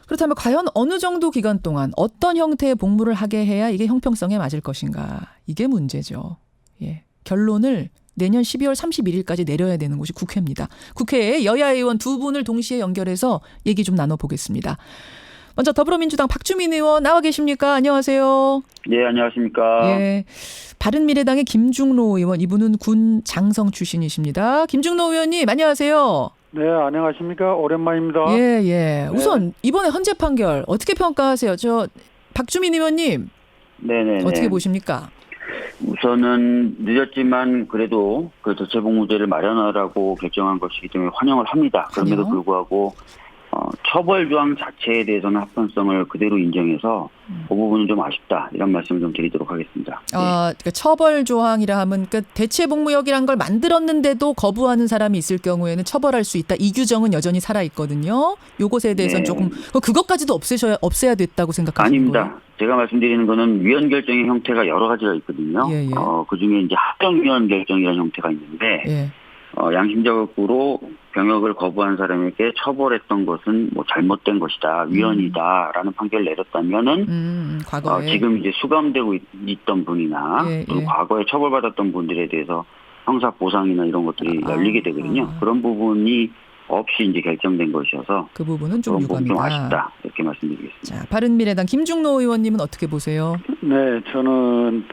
그렇다면 과연 어느 정도 기간 동안 어떤 형태의 복무를 하게 해야 이게 형평성에 맞을 것인가. 이게 문제죠. 예, 결론을 내년 12월 31일까지 내려야 되는 곳이 국회입니다. 국회에 여야 의원 2분을 동시에 연결해서 얘기 좀 나눠보겠습니다. 먼저 더불어민주당 박주민 의원 나와 계십니까? 안녕하세요. 네, 안녕하십니까. 예, 바른미래당의 김중로 의원, 이분은 군 장성 출신이십니다. 김중로 의원님 안녕하세요. 네, 안녕하십니까. 오랜만입니다. 예. 네. 우선 이번에 헌재 판결 어떻게 평가하세요? 박주민 의원님. 네네. 어떻게 보십니까? 우선은 늦었지만 그래도 그 대체 복무제를 마련하라고 결정한 것이기 때문에 환영을 합니다. 그럼에도 불구하고 처벌 조항 자체에 대해서는 합헌성을 그대로 인정해서 그 부분은 좀 아쉽다 이런 말씀을 좀 드리도록 하겠습니다. 그러니까 처벌 조항이라 하면 그러니까 대체 복무역이란 걸 만들었는데도 거부하는 사람이 있을 경우에는 처벌할 수 있다. 이 규정은 여전히 살아 있거든요. 요것에 대해서는 조금 그것까지도 없애야 됐다고 생각하시는 거예요? 아닙니다. 제가 말씀드리는 거는 위헌 결정의 형태가 여러 가지가 있거든요. 예. 그중에 이제 합정위헌 결정이라는 형태가 있는데. 예. 양심적으로 병역을 거부한 사람에게 처벌했던 것은 뭐 잘못된 것이다, 위헌이다라는 판결을 내렸다면은 과거에. 지금 이제 수감되고 있던 분이나 또 과거에 처벌받았던 분들에 대해서 형사 보상이나 이런 것들이 열리게 되거든요. 그런 부분이 없이 이제 결정된 것이어서 그 부분은 좀 유감이다. 좀 아쉽다 이렇게 말씀드리겠습니다. 자, 바른미래당 김중로 의원님은 어떻게 보세요? 네, 저는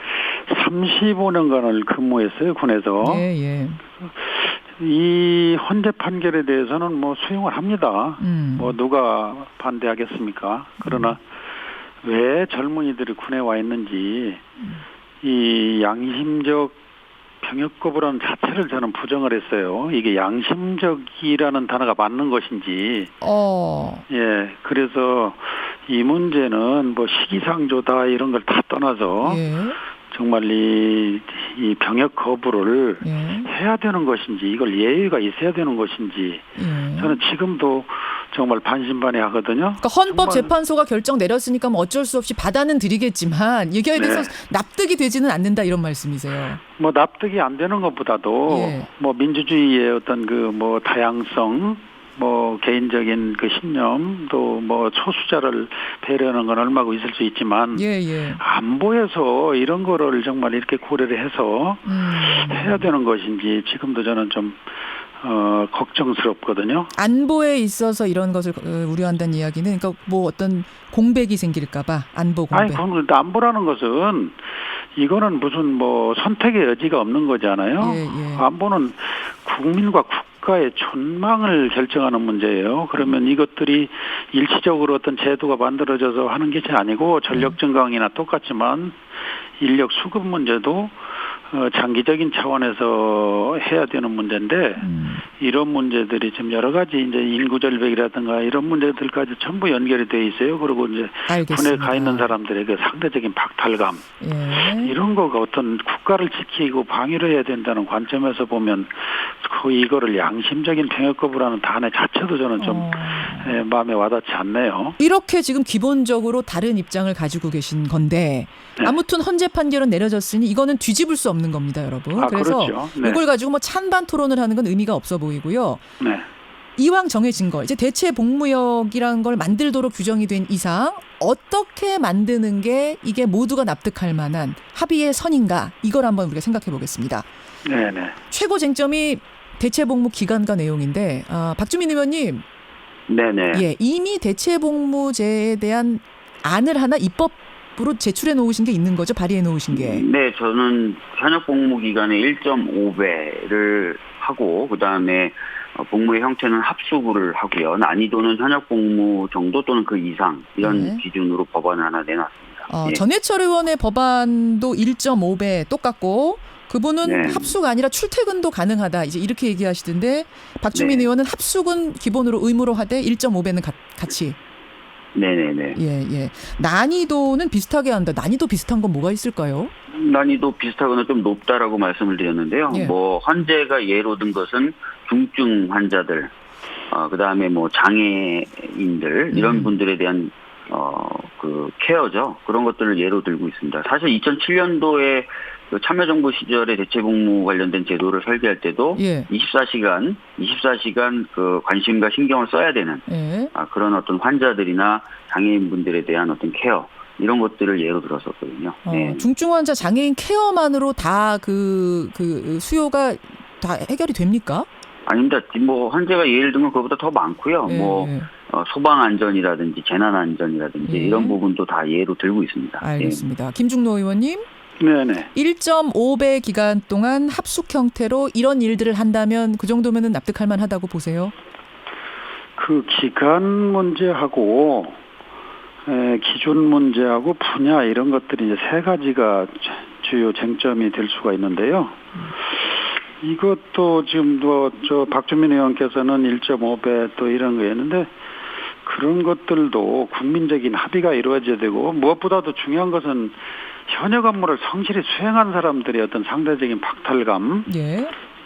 35년간을 근무했어요, 군에서. 예. 이 헌재 판결에 대해서는 뭐 수용을 합니다. 뭐 누가 반대하겠습니까? 그러나 왜 젊은이들이 군에 와 있는지 이 양심적 병역 거부라는 자체를 저는 부정을 했어요. 이게 양심적이라는 단어가 맞는 것인지. 예, 그래서 이 문제는 뭐 시기상조다 이런 걸 다 떠나서 정말 이 병역 거부를 해야 되는 것인지 이걸 예의가 있어야 되는 것인지 저는 지금도 정말 반신반의하거든요. 그러니까 헌법재판소가 결정 내렸으니까 뭐 어쩔 수 없이 받아는 드리겠지만 이거에 대해서 납득이 되지는 않는다 이런 말씀이세요. 뭐 납득이 안 되는 것보다도 뭐 민주주의의 어떤 그 뭐 다양성 뭐 개인적인 그 신념 또 뭐 소수자를 배려하는 건 얼마고 있을 수 있지만 안보에서 이런 거를 정말 이렇게 고려를 해서 해야 되는 것인지 지금도 저는 좀 걱정스럽거든요. 안보에 있어서 이런 것을 우려한다는 이야기는 그러니까 뭐 어떤 공백이 생길까봐 안보 공백. 아니, 안보라는 것은 이거는 무슨 뭐 선택의 여지가 없는 거잖아요. 안보는 국민과 국가의 존망을 결정하는 문제예요. 그러면 이것들이 일시적으로 어떤 제도가 만들어져서 하는 것이 아니고 전력 증강이나 똑같지만 인력 수급 문제도 장기적인 차원에서 해야 되는 문제인데 이런 문제들이 지금 여러 가지 이제 인구 절벽이라든가 이런 문제들까지 전부 연결이 돼 있어요. 그리고 이제 군에 가 있는 사람들의 그 상대적인 박탈감 이런 거가 어떤 국가를 지키고 방위를 해야 된다는 관점에서 보면 이거를 양심적인 병역 거부라는 단어 자체도 저는 좀 마음에 와닿지 않네요. 이렇게 지금 기본적으로 다른 입장을 가지고 계신 건데 아무튼 헌재 판결은 내려졌으니 이거는 뒤집을 수 없는 겁니다, 여러분. 그래서 그렇죠. 이걸 가지고 뭐 찬반 토론을 하는 건 의미가 없어 보이고요. 이왕 정해진 거 이제 대체 복무역이라는 걸 만들도록 규정이 된 이상 어떻게 만드는 게 이게 모두가 납득할 만한 합의의 선인가 이걸 한번 우리가 생각해 보겠습니다. 최고 쟁점이 대체 복무 기간과 내용인데 박주민 의원님, 이미 대체 복무제에 대한 안을 하나 입법으로 제출해 놓으신 게 있는 거죠? 발의해 놓으신 게? 네, 저는 현역 복무 기간의 1.5배를 하고 그다음에 복무의 형태는 합수를 하고요. 난이도는 현역 복무 정도 또는 그 이상 이런 기준으로 법안을 하나 내놨습니다. 전해철 의원의 법안도 1.5배 똑같고 그분은 합수가 아니라 출퇴근도 가능하다. 이제 이렇게 얘기하시던데 박주민 의원은 합수는 기본으로 의무로 하되 1.5배는 같이. 네네네. 난이도는 비슷하게 한다. 난이도 비슷한 건 뭐가 있을까요? 난이도 비슷하거나 좀 높다라고 말씀을 드렸는데요. 뭐 헌재가 예로 든 것은 중증 환자들, 그다음에 뭐 장애인들 이런 분들에 대한 그 케어죠. 그런 것들을 예로 들고 있습니다. 사실 2007년도에 그 참여정부 시절에 대체복무 관련된 제도를 설계할 때도 24시간 그 관심과 신경을 써야 되는 그런 어떤 환자들이나 장애인분들에 대한 어떤 케어 이런 것들을 예로 들었었거든요. 중증 환자 장애인 케어만으로 다 그 수요가 다 해결이 됩니까? 아닙니다. 뭐 헌재가 예를 들면 그것보다 더 많고요. 뭐 소방 안전이라든지 재난 안전이라든지 이런 부분도 다 예로 들고 있습니다. 알겠습니다. 김중노 의원님. 네네. 1.5배 기간 동안 합숙 형태로 이런 일들을 한다면 그 정도면은 납득할 만하다고 보세요? 그 기간 문제하고 기준 문제하고 분야 이런 것들이 이제 세 가지가 주요 쟁점이 될 수가 있는데요. 이것도 지금 저 박주민 의원께서는 1.5배 또 이런 거였는데 그런 것들도 국민적인 합의가 이루어져야 되고 무엇보다도 중요한 것은 현역 업무를 성실히 수행한 사람들의 어떤 상대적인 박탈감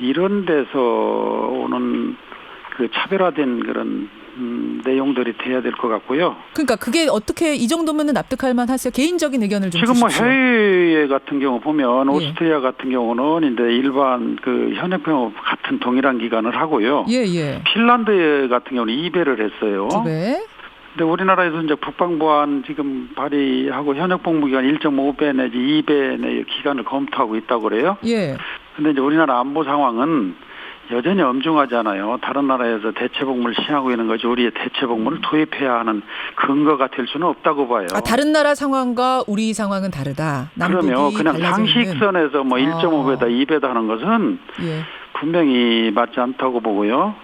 이런 데서 오는 그 차별화된 그런 내용들이 돼야 될 것 같고요. 그러니까 그게 어떻게 이 정도면은 납득할 만하세요? 개인적인 의견을 좀 지금 주십시오. 뭐 해외 같은 경우 보면 오스트리아 같은 경우는 이제 일반 그 현역병업 같은 동일한 기간을 하고요. 핀란드 같은 경우는 2배를 했어요. 2배. 근데 우리나라에서 이제 국방부안 지금 발의하고 현역 복무 기간 1.5배 내지 2배 내 기간을 검토하고 있다고 그래요. 근데 이제 우리나라 안보 상황은 여전히 엄중하잖아요. 다른 나라에서 대체 복무를 시행하고 있는 것이 우리의 대체 복무를 도입해야 하는 근거가 될 수는 없다고 봐요. 다른 나라 상황과 우리 상황은 다르다. 그러면 그냥 상식선에서 뭐 1.5배다 2배다 하는 것은 분명히 맞지 않다고 보고요.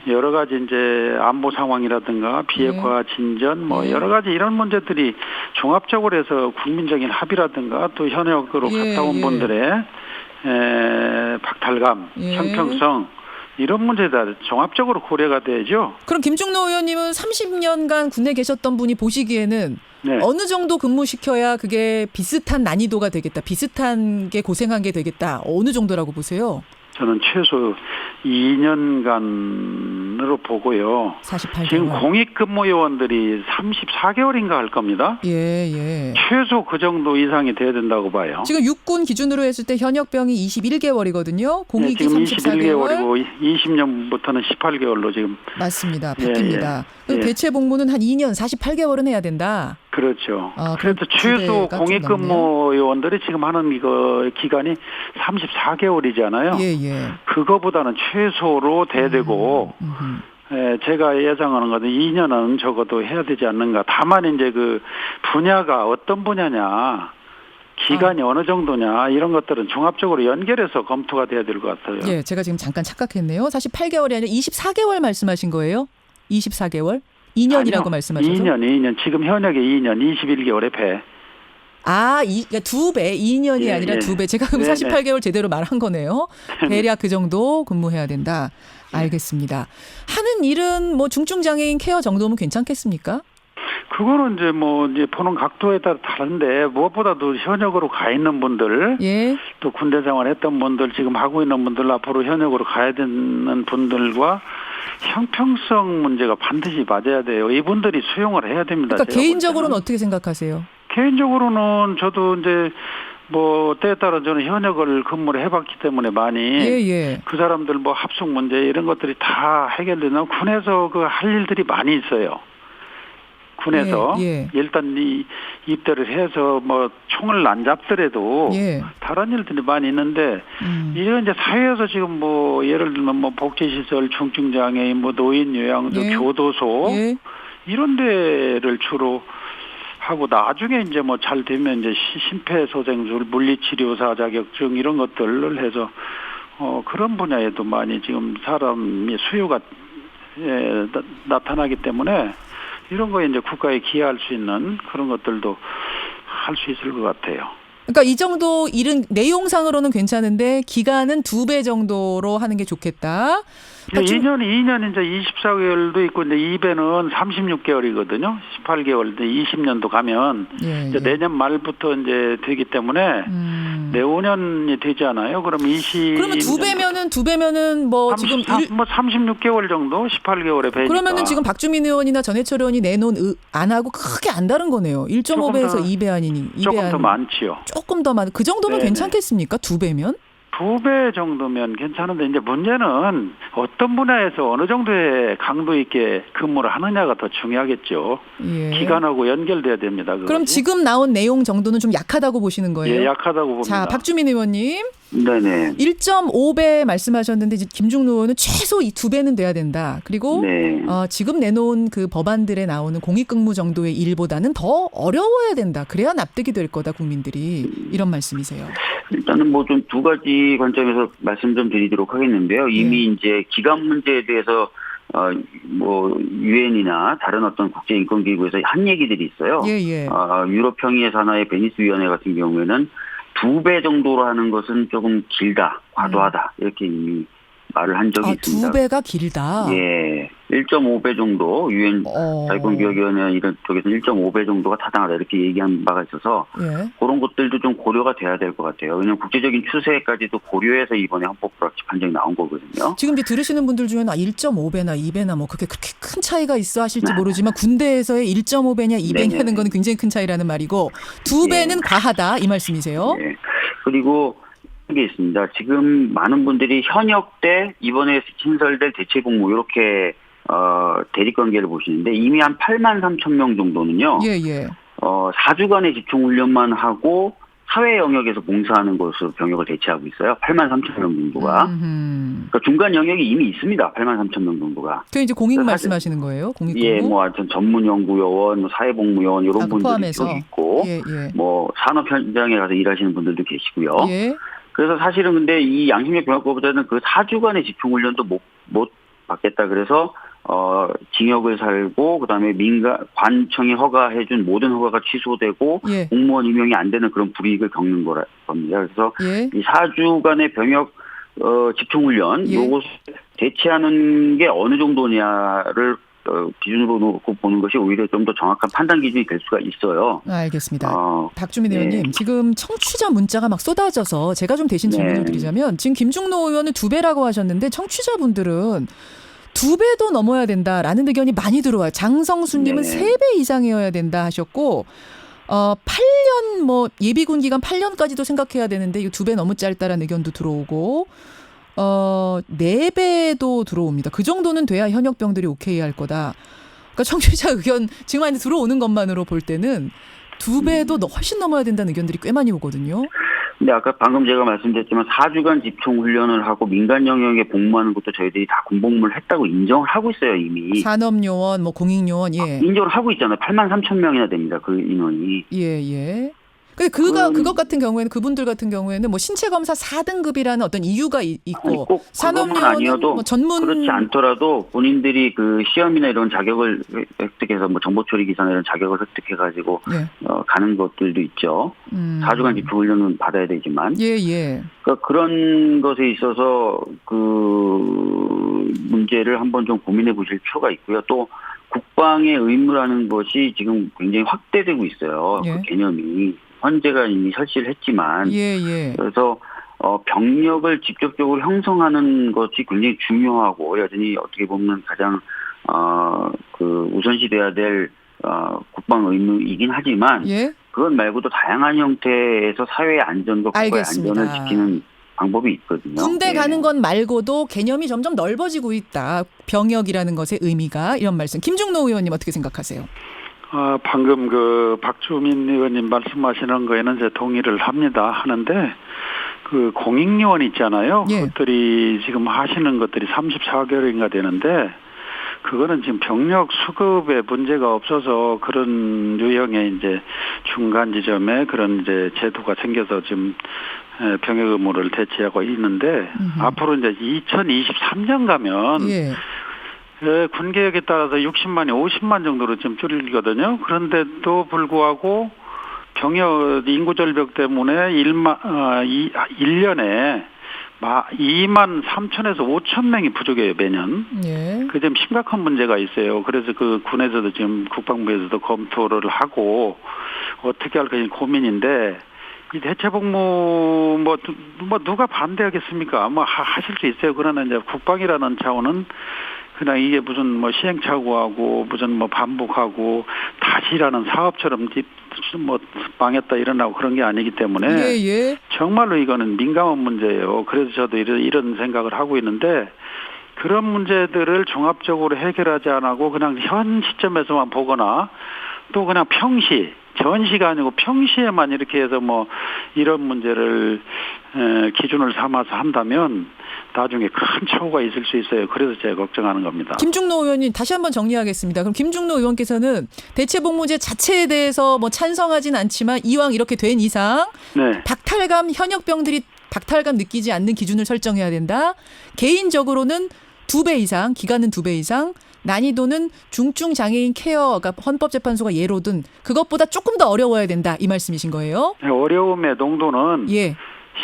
여러 가지 이제 안보 상황이라든가 비핵화 진전 뭐 여러 가지 이런 문제들이 종합적으로 해서 국민적인 합의라든가 또 현역으로 갔다 온 분들의 박탈감, 형평성 이런 문제다 종합적으로 고려가 되죠. 그럼 김중노 의원님은 30년간 군에 계셨던 분이 보시기에는 어느 정도 근무시켜야 그게 비슷한 난이도가 되겠다. 비슷한 게 고생한 게 되겠다. 어느 정도라고 보세요? 저는 최소 2년간으로 보고요. 48개월. 지금 공익근무요원들이 34개월인가 할 겁니다. 예. 최소 그 정도 이상이 돼야 된다고 봐요. 지금 육군 기준으로 했을 때 현역병이 21개월이거든요. 공익이 지금 34개월. 21개월이고 20년부터는 18개월로 지금. 맞습니다. 바뀝니다. 예. 대체 복무는 한 2년 48개월은 해야 된다. 그렇죠. 그래서 최소 공익근무요원들이 지금 하는 이거 기간이 34개월이잖아요. 예. 그거보다는 최소로 돼야 되고, 제가 예상하는 것은 2년은 적어도 해야 되지 않는가. 다만 이제 그 분야가 어떤 분야냐, 기간이 어느 정도냐, 이런 것들은 종합적으로 연결해서 검토가 돼야 될 것 같아요. 예, 제가 지금 잠깐 착각했네요. 48개월이 아니라 24개월 말씀하신 거예요? 24개월? 2년이라고 아니요, 말씀하셔서? 2년. 지금 현역에 2년, 21개월에 배. 그러니까 2배, 2년이 아니라 2배. 제가 그럼 48개월 제대로 말한 거네요. 대략 그 정도 근무해야 된다. 알겠습니다. 하는 일은 뭐 중증장애인 케어 정도면 괜찮겠습니까? 그거는 이제 보는 각도에 따라 다른데, 무엇보다도 현역으로 가 있는 분들, 또 군대 생활했던 분들, 지금 하고 있는 분들, 앞으로 현역으로 가야 되는 분들과 형평성 문제가 반드시 맞아야 돼요. 이분들이 수용을 해야 됩니다. 그러니까 개인적으로는 어떻게 생각하세요? 개인적으로는 저도 이제 때에 따라 저는 현역을 근무를 해봤기 때문에 많이 그 사람들 합숙 문제 이런 것들이 다 해결되나 군에서 그 할 일들이 많이 있어요. 군에서 일단 입대를 해서 총을 안 잡더라도 다른 일들이 많이 있는데 이런 이제 사회에서 지금 예를 들면 복지시설, 중증장애인, 노인 요양소, 교도소 이런 데를 주로 하고 나중에 이제 잘 되면 이제 심폐소생술, 물리치료사 자격증 이런 것들을 해서 그런 분야에도 많이 지금 사람이 수요가 나타나기 때문에 이런 거에 이제 국가에 기여할 수 있는 그런 것들도 할 수 있을 것 같아요. 그러니까 이 정도 일은 내용상으로는 괜찮은데 기간은 2배 정도로 하는 게 좋겠다. 2년 이제 24개월도 있고 이제 2배는 36개월이거든요. 18개월, 20년도 가면 이제 내년 말부터 이제 되기 때문에 내후년이 되지 않아요? 그러면 2배면은 지금 36개월 정도, 18개월에 배니까. 그러면은 지금 박주민 의원이나 전해철 의원이 내놓은 안하고 크게 안 다른 거네요. 1.5배에서 2배 아니니. 조금 더 많지요. 조금 더 많은. 그 정도면 괜찮겠습니까? 2배면? 2배 정도면 괜찮은데 이제 문제는 어떤 분야에서 어느 정도의 강도 있게 근무를 하느냐가 더 중요하겠죠. 기간하고 연결돼야 됩니다. 그것이. 그럼 지금 나온 내용 정도는 좀 약하다고 보시는 거예요? 약하다고 봅니다. 자, 박주민 의원님. 네네. 1.5배 말씀하셨는데 이제 김중로 의원은 최소 2배는 돼야 된다. 그리고 지금 내놓은 그 법안들에 나오는 공익근무 정도의 일보다는 더 어려워야 된다. 그래야 납득이 될 거다 국민들이. 이런 말씀이세요. 일단은 좀 2가지 관점에서 말씀 좀 드리도록 하겠는데요. 이미 이제 기간 문제에 대해서 유엔이나 다른 어떤 국제 인권 기구에서 한 얘기들이 있어요. 유럽 평의회 산하의 베니스 위원회 같은 경우에는 2배 정도로 하는 것은 조금 길다, 과도하다 이렇게 이미 말을 한 적이 있습니다. 2배가 길다. 1.5배 정도 유엔 자유권기억위원회 이런 쪽에서는 1.5배 정도가 타당하다 이렇게 얘기한 바가 있어서 그런 것들도 좀 고려가 돼야 될 것 같아요. 왜냐하면 국제적인 추세까지도 고려해서 이번에 헌법불합치 판정이 나온 거거든요. 지금 이제 들으시는 분들 중에는 1.5배나 2배나 그렇게 큰 차이가 있어 하실지 모르지만 군대에서의 1.5배냐 2배냐는 건 굉장히 큰 차이라는 말이고 2배는 과하다 이 말씀이세요. 그리고 게 있습니다. 지금 많은 분들이 현역 때 이번에 신설될 대체복무 이렇게 대립관계를 보시는데 이미 한 8만 3천 명 정도는요. 4주간의 집중훈련만 하고 사회 영역에서 봉사하는 것으로 병역을 대체하고 있어요. 8만 3천 명 정도가. 그러니까 중간 영역이 이미 있습니다. 8만 3천 명 정도가. 그 이제 공익 말씀하시는 거예요? 공익근무? 전문연구요원, 사회복무요원 이런 분들이 있고, 산업 현장에 가서 일하시는 분들도 계시고요. 그래서 사실은 근데 이 양심적 병역법보다는 그 4주간의 집중훈련도 못 받겠다. 그래서 징역을 살고 그다음에 관청이 허가해준 모든 허가가 취소되고 공무원 임용이 안 되는 그런 불이익을 겪는 겁니다. 그래서 이 4주간의 병역 집중훈련 요것을 대체하는 게 어느 정도냐를 기준으로 놓고 보는 것이 오히려 좀 더 정확한 판단 기준이 될 수가 있어요. 알겠습니다. 박주민 의원님, 지금 청취자 문자가 막 쏟아져서 제가 좀 대신 질문을 드리자면 지금 김중로 의원은 2배라고 하셨는데 청취자분들은 2배도 넘어야 된다라는 의견이 많이 들어와요. 장성수님은 3배 이상이어야 된다 하셨고 8년 뭐 예비군 기간 8년까지도 생각해야 되는데 이거 2배 너무 짧다라는 의견도 들어오고 4배도 들어옵니다. 그 정도는 돼야 현역병들이 오케이 할 거다. 그러니까 청취자 의견 지금 안에 들어오는 것만으로 볼 때는 2배도 훨씬 넘어야 된다는 의견들이 꽤 많이 오거든요. 근데 아까 방금 제가 말씀드렸지만 4주간 집총 훈련을 하고 민간 영역에 복무하는 것도 저희들이 다 군복무를 했다고 인정을 하고 있어요, 이미. 산업요원, 뭐 공익요원, 인정을 하고 있잖아요. 83,000명이나 됩니다, 그 인원이. 예. 근데 그것 같은 경우에는 그분들 같은 경우에는 뭐 신체 검사 4등급이라는 어떤 이유가 있고 꼭 산업요원은 뭐 전문 그렇지 않더라도 본인들이 그 시험이나 이런 자격을 획득해서 뭐 정보처리 기사나 이런 자격을 획득해가지고 가는 것들도 있죠. 4주간 집중 훈련은 받아야 되지만. 그러니까 그런 것에 있어서 그 문제를 한번 좀 고민해 보실 필요가 있고요. 또 국방의 의무라는 것이 지금 굉장히 확대되고 있어요. 그 개념이. 헌재가 이미 설치를 했지만 그래서 병력을 직접적으로 형성하는 것이 굉장히 중요하고 여전히 어떻게 보면 가장 그 우선시돼야 될 국방 의무이긴 하지만 그것 말고도 다양한 형태에서 사회의 안전과 국가의 안전을 지키는 방법이 있거든요. 군대 가는 건 말고도 개념이 점점 넓어지고 있다. 병역이라는 것의 의미가 이런 말씀. 김중로 의원님 어떻게 생각하세요? 방금 그 박주민 의원님 말씀하시는 거에는 이제 동의를 하는데 그 공익요원 있잖아요. 그것들이 지금 하시는 것들이 34개월인가 되는데 그거는 지금 병력 수급에 문제가 없어서 그런 유형의 이제 중간 지점에 그런 이제 제도가 생겨서 지금 병역 의무를 대체하고 있는데 앞으로 이제 2023년 가면 군계획에 따라서 60만이 50만 정도로 좀 줄이거든요. 그런데도 불구하고 병역 인구 절벽 때문에 1년에 2만 3천에서 5천 명이 부족해요, 매년. 그게 좀 심각한 문제가 있어요. 그래서 그 군에서도 지금 국방부에서도 검토를 하고 어떻게 할까 고민인데 이 대체복무 뭐 누가 반대하겠습니까? 뭐 하실 수 있어요. 그러나 이제 국방이라는 차원은 그냥 이게 무슨 뭐 시행착오하고 무슨 뭐 반복하고 다시라는 사업처럼 뭐 망했다 일어나고 그런 게 아니기 때문에 정말로 이거는 민감한 문제예요. 그래서 저도 이런 생각을 하고 있는데 그런 문제들을 종합적으로 해결하지 않고 그냥 현 시점에서만 보거나 또 그냥 전시가 아니고 평시에만 이렇게 해서 뭐 이런 문제를 기준을 삼아서 한다면 나중에 큰 착오가 있을 수 있어요. 그래서 제가 걱정하는 겁니다. 김중로 의원님 다시 한번 정리하겠습니다. 그럼 김중로 의원께서는 대체복무제 자체에 대해서 뭐 찬성하진 않지만 이왕 이렇게 된 이상 현역병들이 박탈감 느끼지 않는 기준을 설정해야 된다. 개인적으로는 2배 이상, 기간은 2배 이상, 난이도는 중증 장애인 케어가 헌법재판소가 예로 든 그것보다 조금 더 어려워야 된다. 이 말씀이신 거예요? 어려움의 농도는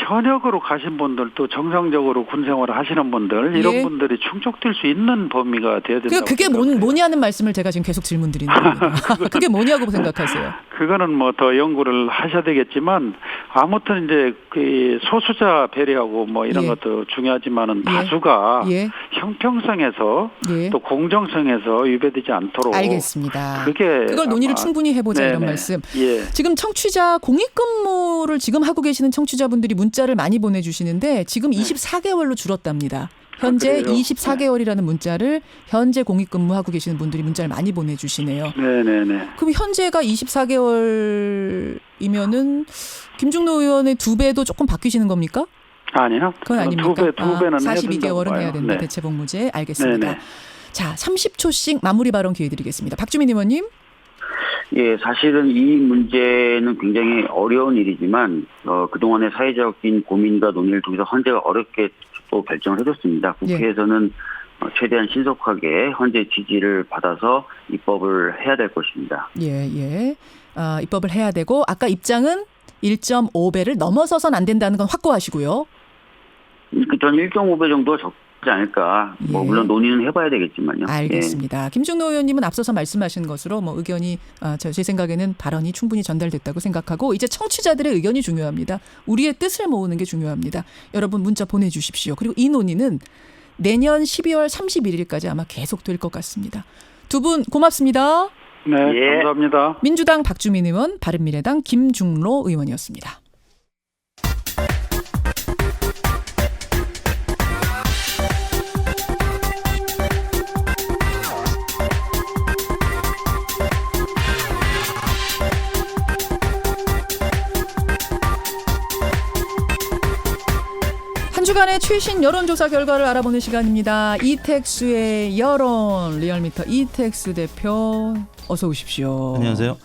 현역으로 가신 분들 또 정상적으로 군 생활을 하시는 분들 이런 분들이 충족될 수 있는 범위가 돼야 된다고 그게 뭐냐는 말씀을 제가 지금 계속 질문 드리는 겁니다. 그게 뭐냐고 생각하세요? 그거는 뭐 더 연구를 하셔야 되겠지만 아무튼 이제 그 소수자 배려하고 뭐 이런 것도 중요하지만은 다수가 형평성에서 또 공정성에서 위배되지 않도록 알겠습니다. 그걸 논의를 충분히 해보자 이런 말씀. 지금 청취자 공익근무를 지금 하고 계시는 청취자분들이 문자를 많이 보내주시는데 지금 24개월로 줄었답니다. 현재 24개월이라는 문자를 현재 공익근무하고 계시는 분들이 문자를 많이 보내주시네요. 그럼 현재가 24개월이면은 김중로 의원의 2배도 조금 바뀌시는 겁니까? 아니요. 그건 아닙니까? 2배는 42개월은 해야 된다. 대체복무제. 알겠습니다. 자, 30초씩 마무리 발언 기회 드리겠습니다. 박주민 의원님. 사실은 이 문제는 굉장히 어려운 일이지만 그동안의 사회적인 고민과 논의를 통해서 헌재가 어렵게 또 결정을 해줬습니다. 국회에서는 최대한 신속하게 헌재 지지를 받아서 입법을 해야 될 것입니다. 입법을 해야 되고 아까 입장은 1.5배를 넘어서선 안 된다는 건 확고하시고요. 전 1.5배 정도가 않을까. 뭐 물론 논의는 해봐야 되겠지만요. 알겠습니다. 예. 김중로 의원님은 앞서서 말씀하신 것으로 뭐 의견이 제 생각에는 발언이 충분히 전달됐다고 생각하고 이제 청취자들의 의견이 중요합니다. 우리의 뜻을 모으는 게 중요합니다. 여러분 문자 보내주십시오. 그리고 이 논의는 내년 12월 31일까지 아마 계속될 것 같습니다. 두 분 고맙습니다. 네, 감사합니다. 민주당 박주민 의원, 바른미래당 김중로 의원이었습니다. 한 주간의 최신 여론조사 결과를 알아보는 시간입니다. 이택수의 여론, 리얼미터 이택수 대표 어서 오십시오. 안녕하세요.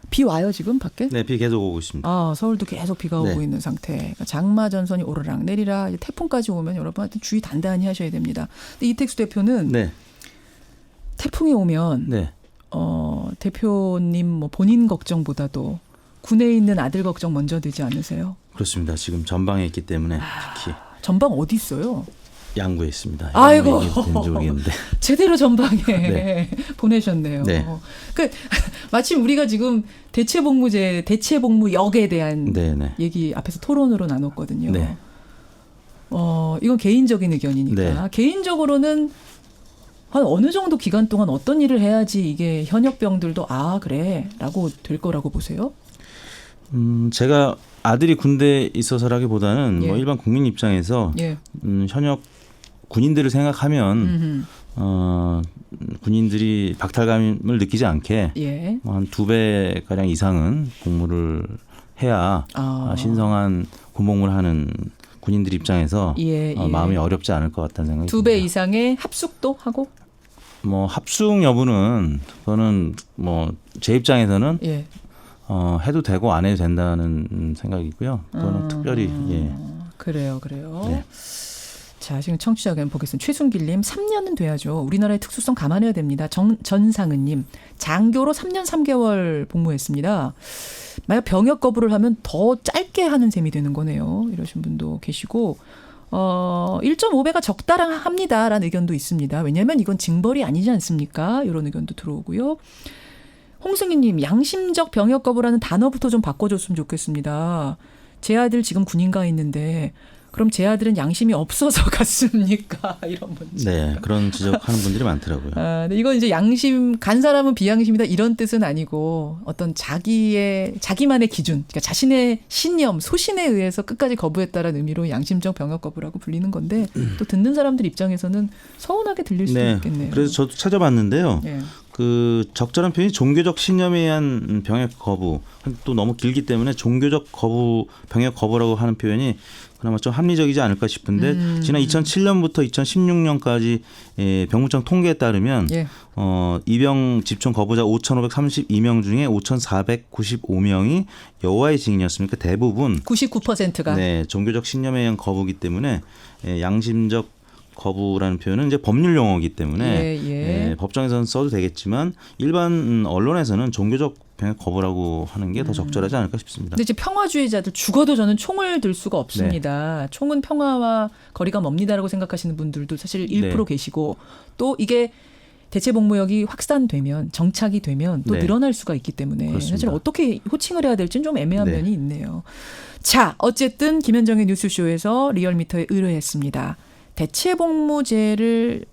비 와요 지금 밖에? 네, 비 계속 오고 있습니다. 서울도 계속 비가 오고 있는 상태. 그러니까 장마 전선이 오르락 내리락 이제 태풍까지 오면 여러분한테 주의 단단히 하셔야 됩니다. 근데 이택수 대표는 태풍이 오면 대표님 뭐 본인 걱정보다도 군에 있는 아들 걱정 먼저 되지 않으세요? 그렇습니다. 지금 전방에 있기 때문에 특히. 전방 어디 있어요? 양구에 있습니다. 아이고. 모르겠는데. 제대로 전방에 보내셨네요. 마침 우리가 지금 대체복무역에 대한 얘기 앞에서 토론으로 나눴거든요. 이건 개인적인 의견이니까. 개인적으로는 한 어느 정도 기간 동안 어떤 일을 해야지 이게 현역병들도 그래 라고 될 거라고 보세요? 제가 아들이 군대에 있어서라기보다는 뭐 일반 국민 입장에서 현역 군인들을 생각하면 군인들이 박탈감을 느끼지 않게 한 2배가량 이상은 복무를 해야 신성한 군복무를 하는 군인들 입장에서 마음이 어렵지 않을 것 같다는 생각이 2배 듭니다. 이상의 합숙도 하고? 뭐 합숙 여부는 그거는 뭐 제 입장에서는 해도 되고 안 해도 된다는 생각이고요. 그거는 특별히 그래요. 자, 지금 청취자 의견 보겠습니다. 최순길님 3년은 돼야죠. 우리나라의 특수성 감안해야 됩니다. 전상은님 장교로 3년 3개월 복무했습니다. 만약 병역 거부를 하면 더 짧게 하는 셈이 되는 거네요. 이러신 분도 계시고 1.5배가 적당합니다라는 의견도 있습니다. 왜냐하면 이건 징벌이 아니지 않습니까? 이런 의견도 들어오고요. 홍승희님 양심적 병역 거부라는 단어부터 좀 바꿔줬으면 좋겠습니다. 제 아들 지금 군인가 있는데 그럼 제 아들은 양심이 없어서 갔습니까? 이런 문제. 네, 그런 지적하는 분들이 많더라고요. 근데 이건 이제 양심 간 사람은 비양심이다 이런 뜻은 아니고 어떤 자기만의 기준, 그러니까 자신의 신념, 소신에 의해서 끝까지 거부했다라는 의미로 양심적 병역 거부라고 불리는 건데 또 듣는 사람들 입장에서는 서운하게 들릴 수도 있겠네요. 그래서 저도 찾아봤는데요. 그 적절한 표현이 종교적 신념에 의한 병역 거부 또 너무 길기 때문에 종교적 거부 병역 거부라고 하는 표현이 그나마 좀 합리적이지 않을까 싶은데 지난 2007년부터 2016년까지 병무청 통계에 따르면 입영 집중 거부자 5,532명 중에 5,495명이 여호와의 증인이었습니까? 대부분 99%가 종교적 신념에 의한 거부이기 때문에 양심적 거부라는 표현은 이제 법률 용어이기 때문에 법정에서는 써도 되겠지만 일반 언론에서는 종교적 병역 거부라고 하는 게 더 적절하지 않을까 싶습니다. 근데 이제 평화주의자들 죽어도 저는 총을 들 수가 없습니다. 총은 평화와 거리가 멉니다라고 생각하시는 분들도 사실 1% 계시고 또 이게 대체복무역이 확산되면 정착이 되면 또 늘어날 수가 있기 때문에 그렇습니다. 사실 어떻게 호칭을 해야 될지는 좀 애매한 면이 있네요. 자, 어쨌든 김현정의 뉴스쇼에서 리얼미터에 의뢰했습니다. 대체복무제를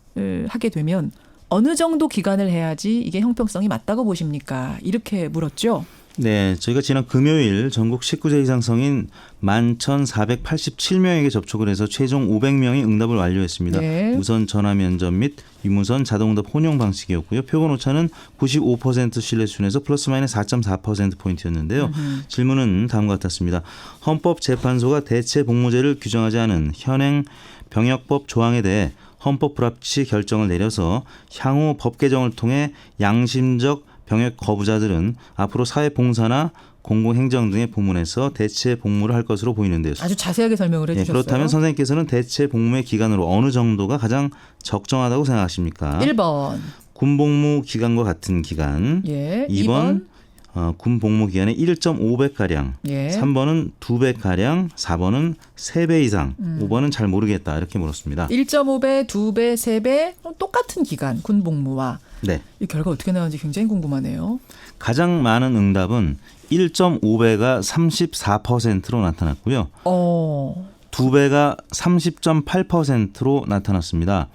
하게 되면 어느 정도 기간을 해야지 이게 형평성이 맞다고 보십니까? 이렇게 물었죠. 네, 저희가 지난 금요일 전국 19세 이상 성인 11,487명에게 접촉을 해서 최종 500명이 응답을 완료했습니다. 무선 전화 면접 및 유무선 자동응답 혼용 방식이었고요. 표본 오차는 95% 신뢰 수준에서 플러스 마이너스 4.4%포인트였는데요. 질문은 다음과 같았습니다. 헌법재판소가 대체복무제를 규정하지 않은 현행 병역법 조항에 대해 헌법 불합치 결정을 내려서 향후 법 개정을 통해 양심적 병역 거부자들은 앞으로 사회봉사나 공공행정 등의 부문에서 대체 복무를 할 것으로 보이는데요. 아주 자세하게 설명을 해주셨어요. 그렇다면 선생님께서는 대체 복무의 기간으로 어느 정도가 가장 적정하다고 생각하십니까? 1번. 군복무 기간과 같은 기간. 2번. 군 복무 기간의 1.5배가량, 예. 3번은 2배가량, 4번은 3배 이상, 5번은 잘 모르겠다 이렇게 물었습니다. 1.5배, 2배, 3배 똑같은 기간 군 복무와 네. 이 결과 어떻게 나왔는지 굉장히 궁금하네요. 가장 많은 응답은 1.5배가 34%로 나타났고요. 2배가 30.8%로 나타났습니다.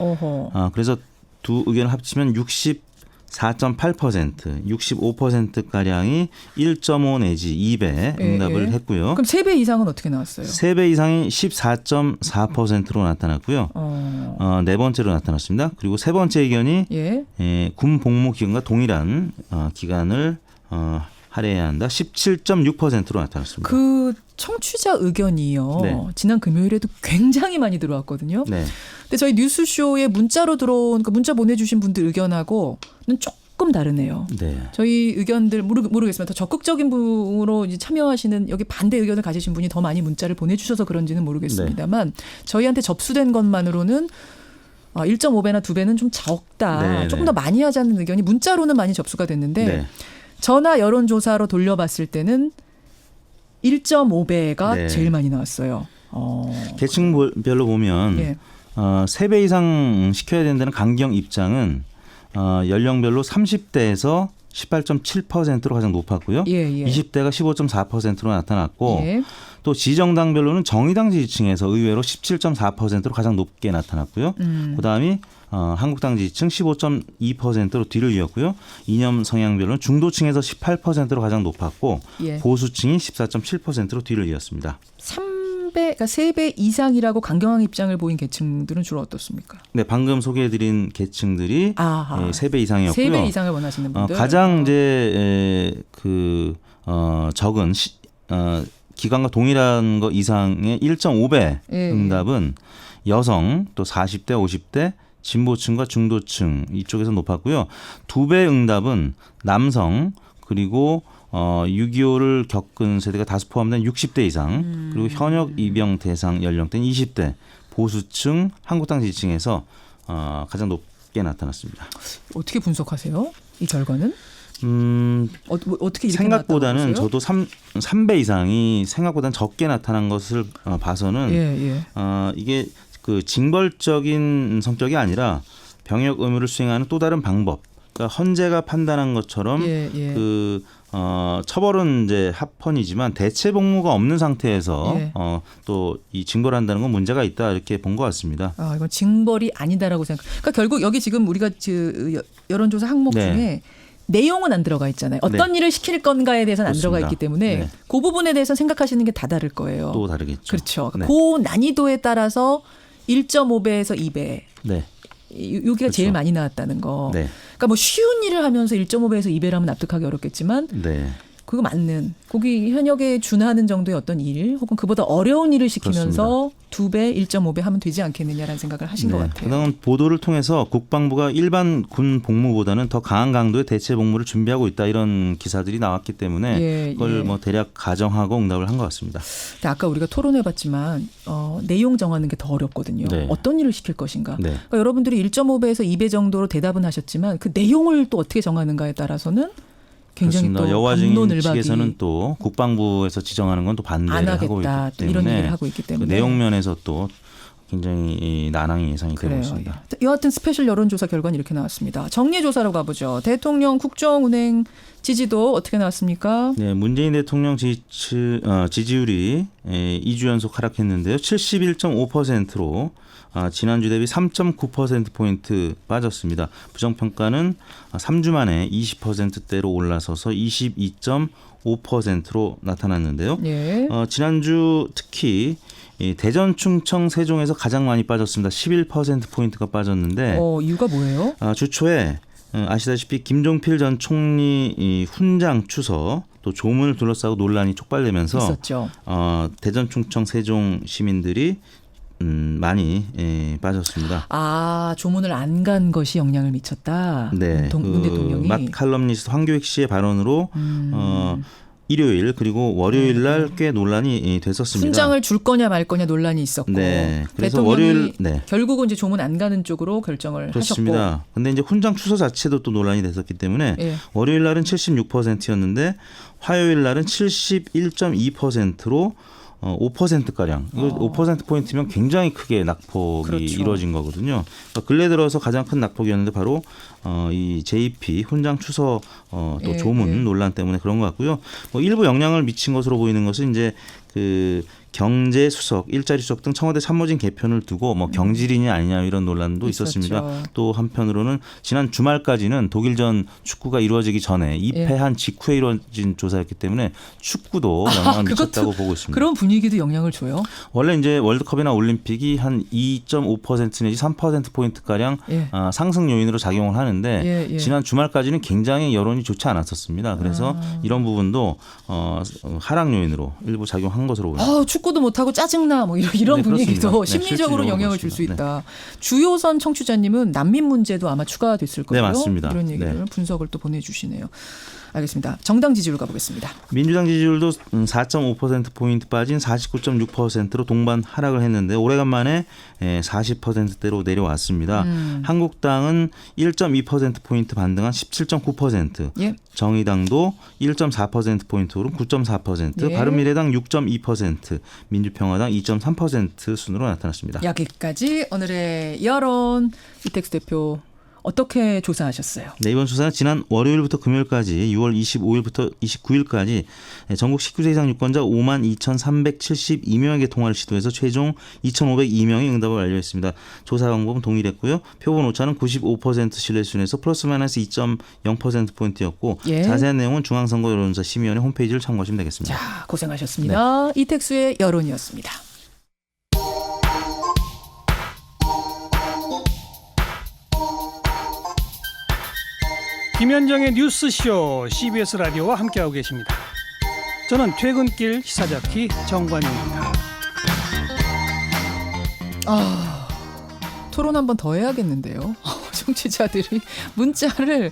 그래서 두 의견을 합치면 64.8%, 65%가량이 1.5 내지 2배 응답을 했고요. 그럼 3배 이상은 어떻게 나왔어요? 3배 이상이 14.4%로 나타났고요. 네 번째로 나타났습니다. 그리고 세 번째 의견이 군 복무 기간과 동일한 기간을 할애해야 한다. 17.6%로 나타났습니다. 그 청취자 의견이요. 네. 지난 금요일에도 굉장히 많이 들어왔거든요. 네. 근데 저희 뉴스쇼에 문자로 들어온 그 문자 보내주신 분들 의견하고는 조금 다르네요. 네. 저희 의견들 모르겠지만 더 적극적인 분으로 이제 참여하시는 여기 반대 의견을 가지신 분이 더 많이 문자를 보내주셔서 그런지는 모르겠습니다만 저희한테 접수된 것만으로는 1.5배나 2배는 좀 적다. 네, 조금 네. 더 많이 하자는 의견이 문자로는 많이 접수가 됐는데 네. 전화 여론조사로 돌려봤을 때는 1.5배가 네. 제일 많이 나왔어요. 계층별로 보면 3배 이상 시켜야 된다는 강경 입장은 연령별로 30대에서 18.7%로 가장 높았고요. 20대가 15.4%로 나타났고 또 지정당별로는 정의당 지지층에서 의외로 17.4%로 가장 높게 나타났고요. 그다음이 한국당 지지층 15.2%로 뒤를 이었고요. 이념 성향별로는 중도층에서 18%로 가장 높았고 보수층이 14.7%로 뒤를 이었습니다. 3배, 그러니까 3배 이상이라고 강경한 입장을 보인 계층들은 주로 어떻습니까? 네, 방금 소개해드린 계층들이 3배 이상이었고요. 3배 이상을 원하시는 분들. 가장 이제 적은 기간과 동일한 것 이상의 1.5배 응답은 여성, 또 40대, 50대, 진보층과 중도층 이쪽에서 높았고요. 2배 응답은 남성 그리고 6.25를 겪은 세대가 다수 포함된 60대 이상 그리고 현역 입영 대상 연령대는 20대 보수층 한국당 지지층에서 가장 높게 나타났습니다. 어떻게 분석하세요? 이 결과는? 어떻게 이렇게 생각보다는 저도 3배 이상이 생각보다는 적게 나타난 것을 봐서는 이게 그 징벌적인 성격이 아니라 병역 의무를 수행하는 또 다른 방법. 그러니까 헌재가 판단한 것처럼 그 처벌은 이제 합헌이지만 대체 복무가 없는 상태에서 또 이 징벌을 한다는 건 문제가 있다 이렇게 본 것 같습니다. 이건 징벌이 아니다라고 생각. 그러니까 결국 여기 지금 우리가 여론조사 항목 중에 내용은 안 들어가 있잖아요. 어떤 일을 시킬 건가에 대해서는 안 들어가 있기 때문에 그 부분에 대해서 생각하시는 게 다 다를 거예요. 또 다르겠죠. 그렇죠. 그 난이도에 따라서 1.5배에서 2배. 여기가 그렇죠. 제일 많이 나왔다는 거. 그러니까 뭐 쉬운 일을 하면서 1.5배에서 2배라면 납득하기 어렵겠지만 그거 맞는 거기 현역에 준하는 정도의 어떤 일 혹은 그보다 어려운 일을 시키면서 2배, 1.5배 하면 되지 않겠느냐라는 생각을 하신 것 같아요. 그다음 보도를 통해서 국방부가 일반 군 복무보다는 더 강한 강도의 대체 복무를 준비하고 있다 이런 기사들이 나왔기 때문에 그걸 뭐 대략 가정하고 응답을 한 것 같습니다. 근데 아까 우리가 토론해봤지만 내용 정하는 게 더 어렵거든요. 어떤 일을 시킬 것인가. 그러니까 여러분들이 1.5배에서 2배 정도로 대답은 하셨지만 그 내용을 또 어떻게 정하는가에 따라서는 굉장히 그렇습니다. 또 여와증인 측에서는 또 국방부에서 지정하는 건 또 반대를 하고 있기 때문에 이런 얘기를 하고 있기 때문에 그 내용면에서 또 굉장히 난항이 예상이 되고 있습니다. 여하튼 스페셜 여론조사 결과는 이렇게 나왔습니다. 정리조사로 가보죠. 대통령 국정운행 지지도 어떻게 나왔습니까? 네, 문재인 대통령 지지율이 2주 연속 하락했는데요. 71.5%로 지난주 대비 3.9%포인트 빠졌습니다. 부정평가는 3주 만에 20%대로 올라서서 22.5%로 나타났는데요. 지난주 특히 대전, 충청, 세종에서 가장 많이 빠졌습니다. 11%포인트가 빠졌는데 이유가 뭐예요? 주 초에 아시다시피 김종필 전 총리 훈장 추서 또 조문을 둘러싸고 논란이 촉발되면서 있었죠. 대전, 충청, 세종 시민들이 많이 빠졌습니다. 조문을 안 간 것이 영향을 미쳤다. 네, 문 대통령이. 막 칼럼니스트 황교익 씨의 발언으로 일요일 그리고 월요일 날 꽤 논란이 됐었습니다. 훈장을 줄 거냐 말 거냐 논란이 있었고 네. 그래서 월요일 결국은 이제 조문 안 가는 쪽으로 결정을 그렇습니다. 하셨고. 근데 이제 훈장 취소 자체도 또 논란이 됐었기 때문에 월요일 날은 76%였는데 화요일 날은 71.2%로 5%가량. 이거 5%포인트면 굉장히 크게 낙폭이 이루어진 거거든요. 그러니까 근래 들어서 가장 큰 낙폭이었는데 바로 이 JP 훈장 취소 또 조문 논란 때문에 그런 것 같고요. 뭐 일부 영향을 미친 것으로 보이는 것은 이제 그 경제 수석, 일자리 수석 등 청와대 참모진 개편을 두고 뭐 경질이냐 아니냐 이런 논란도 있었습니다. 또 한편으로는 지난 주말까지는 독일전 축구가 이루어지기 전에 입회한 직후에 이루어진 조사였기 때문에 축구도 영향을 미쳤다고 보고 있습니다. 그런 분위기도 영향을 줘요? 원래 이제 월드컵이나 올림픽이 한 2.5% 내지 3% 가량 상승 요인으로 작용을 하는데 지난 주말까지는 굉장히 여론이 좋지 않았었습니다. 그래서 이런 부분도 하락 요인으로 일부 작용한 것으로 보입니다. 축구도 못하고 짜증나 뭐 이런 분위기도 심리적으로 영향을 줄 수 있다. 주요선 청취자님은 난민 문제도 아마 추가됐을 거예요. 네, 맞습니다. 이런 얘기를 분석을 또 보내주시네요. 알겠습니다. 정당 지지율 가보겠습니다. 민주당 지지율도 4.5%포인트 빠진 49.6%로 동반 하락을 했는데 오래간만에 40%대로 내려왔습니다. 한국당은 1.2%포인트 반등한 17.9%, 정의당도 1.4%포인트로 9.4%, 바른미래당 6.2%, 민주평화당 2.3% 순으로 나타났습니다. 여기까지 오늘의 여론. 이택수 대표. 어떻게 조사하셨어요? 네, 이번 조사는 지난 월요일부터 금요일까지 6월 25일부터 29일까지 전국 19세 이상 유권자 52,372명에게 통화를 시도해서 최종 2,502명이 응답을 완료했습니다. 조사 방법은 동일했고요. 표본 오차는 95% 신뢰 수준에서 플러스 마이너스 2.0%포인트였고 자세한 내용은 중앙선거 여론조사 심의위원회 홈페이지를 참고하시면 되겠습니다. 자, 고생하셨습니다. 이택수의 여론이었습니다. 김현정의 뉴스쇼 CBS 라디오와 함께하고 계십니다. 저는 퇴근길 시사자키 정관용입니다. 토론 한 번 더 해야겠는데요. 청취자들이 문자를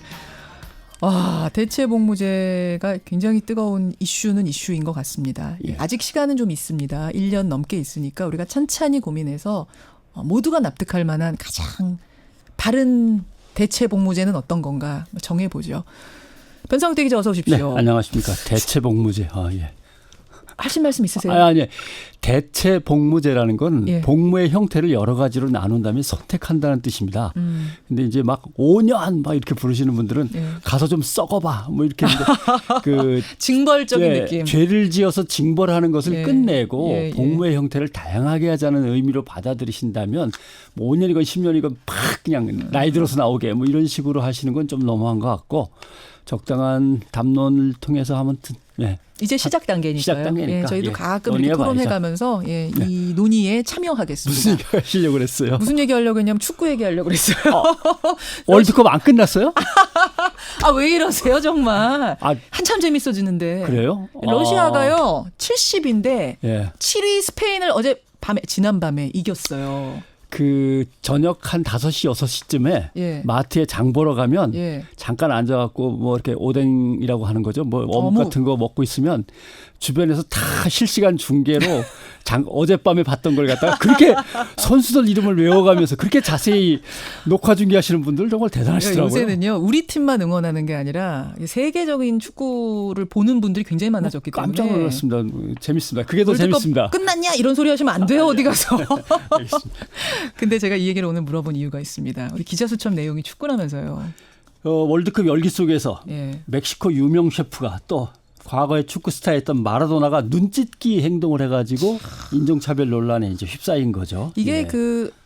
대체복무제가 굉장히 뜨거운 이슈인 것 같습니다. 아직 시간은 좀 있습니다. 1년 넘게 있으니까 우리가 찬찬히 고민해서 모두가 납득할 만한 가장 바른 대체복무제는 어떤 건가 정해보죠. 변상태 기자 어서 오십시오. 네, 안녕하십니까. 대체복무제. 하실 말씀 있으세요? 아니. 대체복무제라는 건 복무의 형태를 여러 가지로 나눈 다음에 선택한다는 뜻입니다. 근데 이제 막 5년 막 이렇게 부르시는 분들은 가서 좀 썩어봐 뭐 이렇게 그 징벌적인 느낌. 죄를 지어서 징벌하는 것을 끝내고 복무의 형태를 다양하게 하자는 의미로 받아들이신다면 뭐 5년이건 10년이건 팍 그냥 나이 들어서 나오게 뭐 이런 식으로 하시는 건 좀 너무한 것 같고 적당한 담론을 통해서 하면 이제 시작 단계니까요. 저희도 가끔 이렇게 토론해가면서 이 논의에 참여하겠습니다. 무슨 얘기 하시려고 그랬어요? 무슨 얘기 하려고 했냐면 축구 얘기하려고 그랬어요. 월드컵 안 끝났어요? 왜 이러세요 정말. 한참 재밌어지는데. 그래요? 러시아가요 70인데 7위 스페인을 지난밤에 이겼어요. 그 저녁 한 5시 6시쯤에 마트에 장 보러 가면 잠깐 앉아갖고 뭐 이렇게 오뎅이라고 하는 거죠. 뭐 어묵 같은 거 먹고 있으면 주변에서 다 실시간 중계로 어젯밤에 봤던 걸 갖다가 그렇게 선수들 이름을 외워가면서 그렇게 자세히 녹화 중계하시는 분들 정말 대단하시더라고요. 요새는요. 우리 팀만 응원하는 게 아니라 세계적인 축구를 보는 분들이 굉장히 많아졌기 때문에. 깜짝 놀랐습니다. 재밌습니다. 그게 더 재밌습니다. 끝났냐 이런 소리 하시면 안 돼요. 어디 가서. 근데 제가 이 얘기를 오늘 물어본 이유가 있습니다. 우리 기자 수첩 내용이 축구라면서요. 월드컵 열기 속에서 멕시코 유명 셰프가 또 과거에 축구 스타였던 마라도나가 눈찢기 행동을 해가지고 인종차별 논란에 이제 휩싸인 거죠. 이게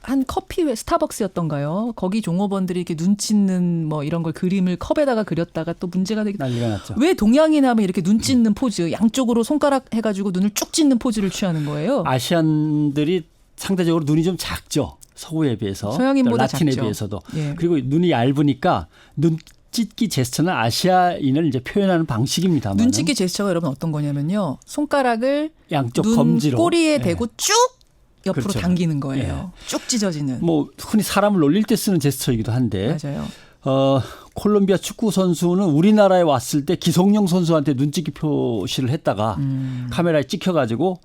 한 커피회 스타벅스였던가요? 거기 종업원들이 이렇게 눈 찢는 뭐 이런 걸 그림을 컵에다가 그렸다가 또 문제가 되게 난리가 났죠. 왜 동양인 하면 이렇게 눈 찢는 포즈, 양쪽으로 손가락 해가지고 눈을 쭉 찢는 포즈를 취하는 거예요? 아시안들이 상대적으로 눈이 좀 작죠. 서구에 비해서. 서양인보다 라틴에 작죠. 비해서도. 그리고 눈이 얇으니까 눈찢기 제스처는 아시아인을 이제 표현하는 방식입니다만. 눈찢기 제스처가 여러분 어떤 거냐면요. 손가락을 양쪽 눈 검지로 꼬리에 대고 쭉 옆으로 그렇죠. 당기는 거예요. 쭉 찢어지는. 뭐 흔히 사람을 놀릴 때 쓰는 제스처이기도 한데. 맞아요. 콜롬비아 축구 선수는 우리나라에 왔을 때 기성용 선수한테 눈찍이 표시를 했다가 카메라에 찍혀가지고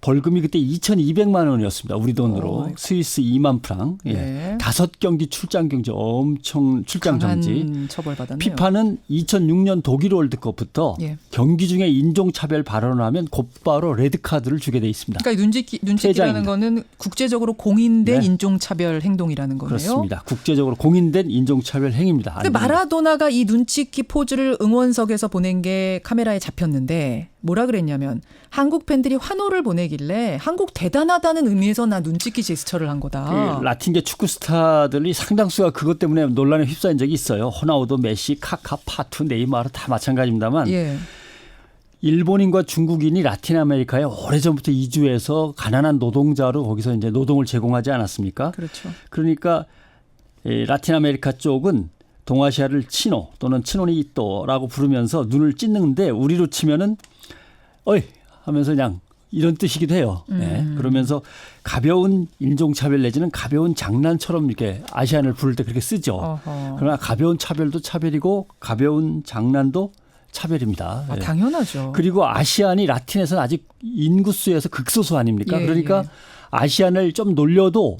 벌금이 그때 2,200만 원이었습니다. 우리 돈으로. 스위스 2만 프랑. 예. 5경기 출장 정지, 엄청 출장 정지. 처벌받았네요. 피파는 2006년 독일 월드컵부터 경기 중에 인종차별 발언을 하면 곧바로 레드카드를 주게 돼 있습니다. 그러니까 눈찍이라는 거는 국제적으로 공인된 인종차별 행동이라는 거네요. 그렇습니다. 국제적으로 공인된 인종차별 행위입니다. 근데 마라도나가 이 눈찍이 포즈를 응원석에서 보낸 게 카메라에 잡혔는데 뭐라 그랬냐면 한국 팬들이 환호를 보내길래 한국 대단하다는 의미에서 나 눈찍이 제스처를 한 거다. 그 라틴계 축구 스타들이 상당수가 그것 때문에 논란에 휩싸인 적이 있어요. 호나우도, 메시, 카카, 파투, 네이마르 다 마찬가지입니다만 일본인과 중국인이 라틴 아메리카에 오래전부터 이주해서 가난한 노동자로 거기서 이제 노동을 제공하지 않았습니까? 그렇죠. 그러니까 라틴 아메리카 쪽은 동아시아를 치노 또는 치노니또라고 부르면서 눈을 찢는데 우리로 치면은 어이 하면서 그냥 이런 뜻이기도 해요. 네. 그러면서 가벼운 인종차별 내지는 가벼운 장난처럼 이렇게 아시안을 부를 때 그렇게 쓰죠. 어허. 그러나 가벼운 차별도 차별이고 가벼운 장난도 차별입니다. 아, 당연하죠. 그리고 아시안이 라틴에서는 아직 인구수에서 극소수 아닙니까? 그러니까 아시안을 좀 놀려도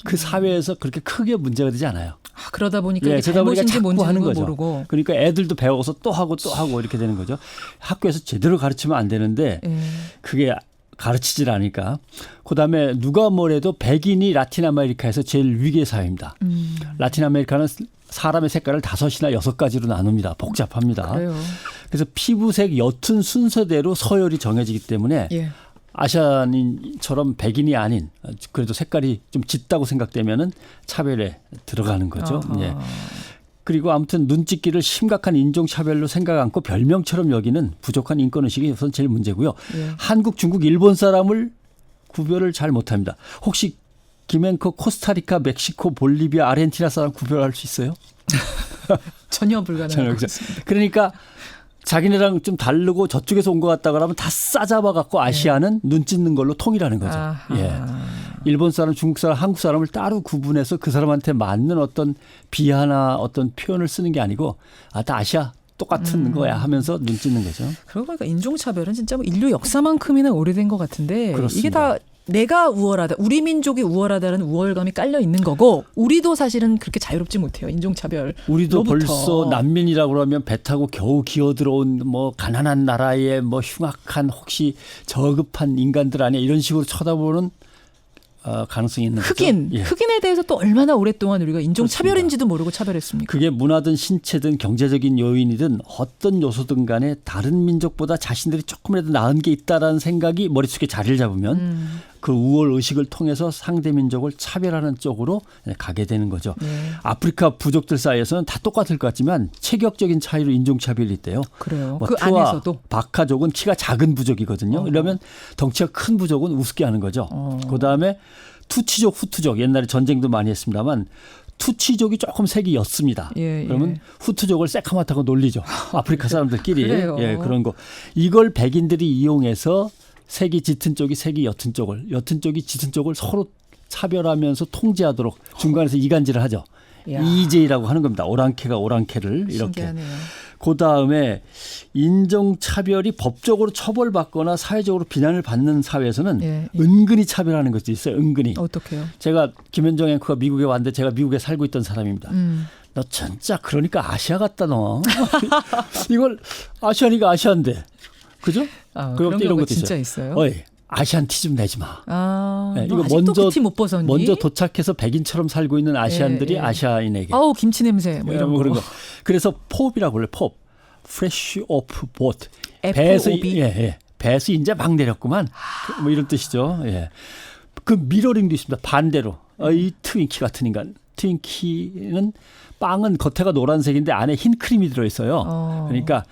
그 사회에서 그렇게 크게 문제가 되지 않아요. 아, 그러다 보니까 이게 잘못인지 뭔지는 모르고. 그러니까 애들도 배워서 또 하고 이렇게 되는 거죠. 학교에서 제대로 가르치면 안 되는데 그게 가르치질 않으니까. 그다음에 누가 뭐래도 백인이 라틴 아메리카에서 제일 위기의 사회입니다. 라틴 아메리카는 사람의 색깔을 5이나 6가지로 나눕니다. 복잡합니다. 그래요. 그래서 피부색 옅은 순서대로 서열이 정해지기 때문에 아시안인처럼 백인이 아닌 그래도 색깔이 좀 짙다고 생각되면은 차별에 들어가는 거죠. 예. 그리고 아무튼 눈찍기를 심각한 인종차별로 생각 않고 별명처럼 여기는 부족한 인권의식이 우선 제일 문제고요. 한국, 중국, 일본 사람을 구별을 잘 못합니다. 혹시 김앵커 코스타리카, 멕시코, 볼리비아, 아르헨티나 사람 구별할 수 있어요? 전혀 불가능한 것 같습니다. 그러니까 자기네랑 좀 다르고 저쪽에서 온 것 같다 그러면 다 싸잡아 갖고 아시아는 눈 찢는 걸로 통일하는 거죠. 예. 일본 사람, 중국 사람, 한국 사람을 따로 구분해서 그 사람한테 맞는 어떤 비하나 어떤 표현을 쓰는 게 아니고 다 아시아 똑같은 거야 하면서 눈 찢는 거죠. 그러고 보니까 인종차별은 진짜 뭐 인류 역사만큼이나 오래된 것 같은데 그렇습니다. 이게 다 내가 우월하다, 우리 민족이 우월하다는 우월감이 깔려 있는 거고 우리도 사실은 그렇게 자유롭지 못해요. 인종차별. 우리도 벌써 난민이라고 그러면 배 타고 겨우 기어들어온 뭐 가난한 나라의 뭐 흉악한 혹시 저급한 인간들 아니야 이런 식으로 쳐다보는 가능성이 있는 흑인, 거죠. 흑인에 대해서 또 얼마나 오랫동안 우리가 인종차별인지도 모르고 차별했습니까? 그게 문화든 신체든 경제적인 요인이든 어떤 요소든 간에 다른 민족보다 자신들이 조금이라도 나은 게 있다라는 생각이 머릿속에 자리를 잡으면 그 우월 의식을 통해서 상대 민족을 차별하는 쪽으로 가게 되는 거죠. 아프리카 부족들 사이에서는 다 똑같을 것 같지만 체격적인 차이로 인종차별이 있대요. 그래요. 뭐 그 안에서도. 바카족은 키가 작은 부족이거든요. 이러면 덩치가 큰 부족은 우습게 하는 거죠. 그다음에 투치족, 후투족 옛날에 전쟁도 많이 했습니다만 투치족이 조금 색이 옅습니다. 그러면 후투족을 새카맣다고 놀리죠. 아프리카 사람들끼리. 그런 거. 이걸 백인들이 이용해서 색이 짙은 쪽이 색이 옅은 쪽을, 옅은 쪽이 짙은 쪽을 서로 차별하면서 통제하도록 중간에서 이간질을 하죠. EJ라고 하는 겁니다. 오랑캐가 오랑캐를 이렇게. 신기하네요. 그다음에 인종차별이 법적으로 처벌받거나 사회적으로 비난을 받는 사회에서는 은근히 차별하는 것도 있어요. 은근히. 어떻게요? 제가 김현정 앵커가 미국에 왔는데 제가 미국에 살고 있던 사람입니다. 너 진짜 그러니까 아시아 같다 너. 이걸 아시아니까 아시아인데. 그죠? 그런 경우가 진짜 있어요. 아시안 티 좀 내지 마. 이거 먼저 못 벗었니? 먼저 도착해서 백인처럼 살고 있는 아시안들이 아시아인에게. 아우 김치 냄새 뭐 이런 거. 그런 거. 그래서 pop이라고 그래. pop. fresh off boat. 배에서 배에서 이제 막 내렸구만. 뭐 이런 뜻이죠. 그 미러링도 있습니다. 반대로. 이 트윈키 같은 인간. 트윈키는 빵은 겉에가 노란색인데 안에 흰 크림이 들어있어요. 그러니까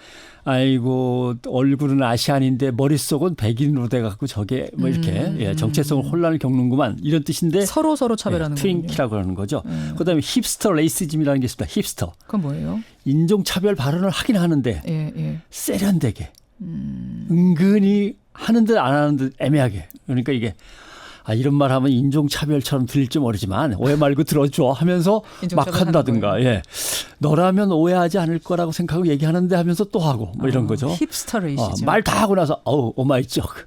아이고 얼굴은 아시안인데 머릿속은 백인으로 돼갖고 저게 뭐 이렇게 정체성을 혼란을 겪는구만 이런 뜻인데 서로 차별하는 거예요. 트윈키라고 하는 거죠. 그다음에 힙스터 레이시즘이라는 게 있습니다. 힙스터. 그건 뭐예요? 인종차별 발언을 하긴 하는데 세련되게 은근히 하는 듯 안 하는 듯 애매하게. 그러니까 이게 이런 말 하면 인종차별처럼 들릴지 모르지만 오해 말고 들어줘 하면서 막 한다든가. 예. 너라면 오해하지 않을 거라고 생각하고 얘기하는데 하면서 또 하고 뭐 이런 거죠. 힙스터이시죠. 말 다 하고 나서 오마이쩍.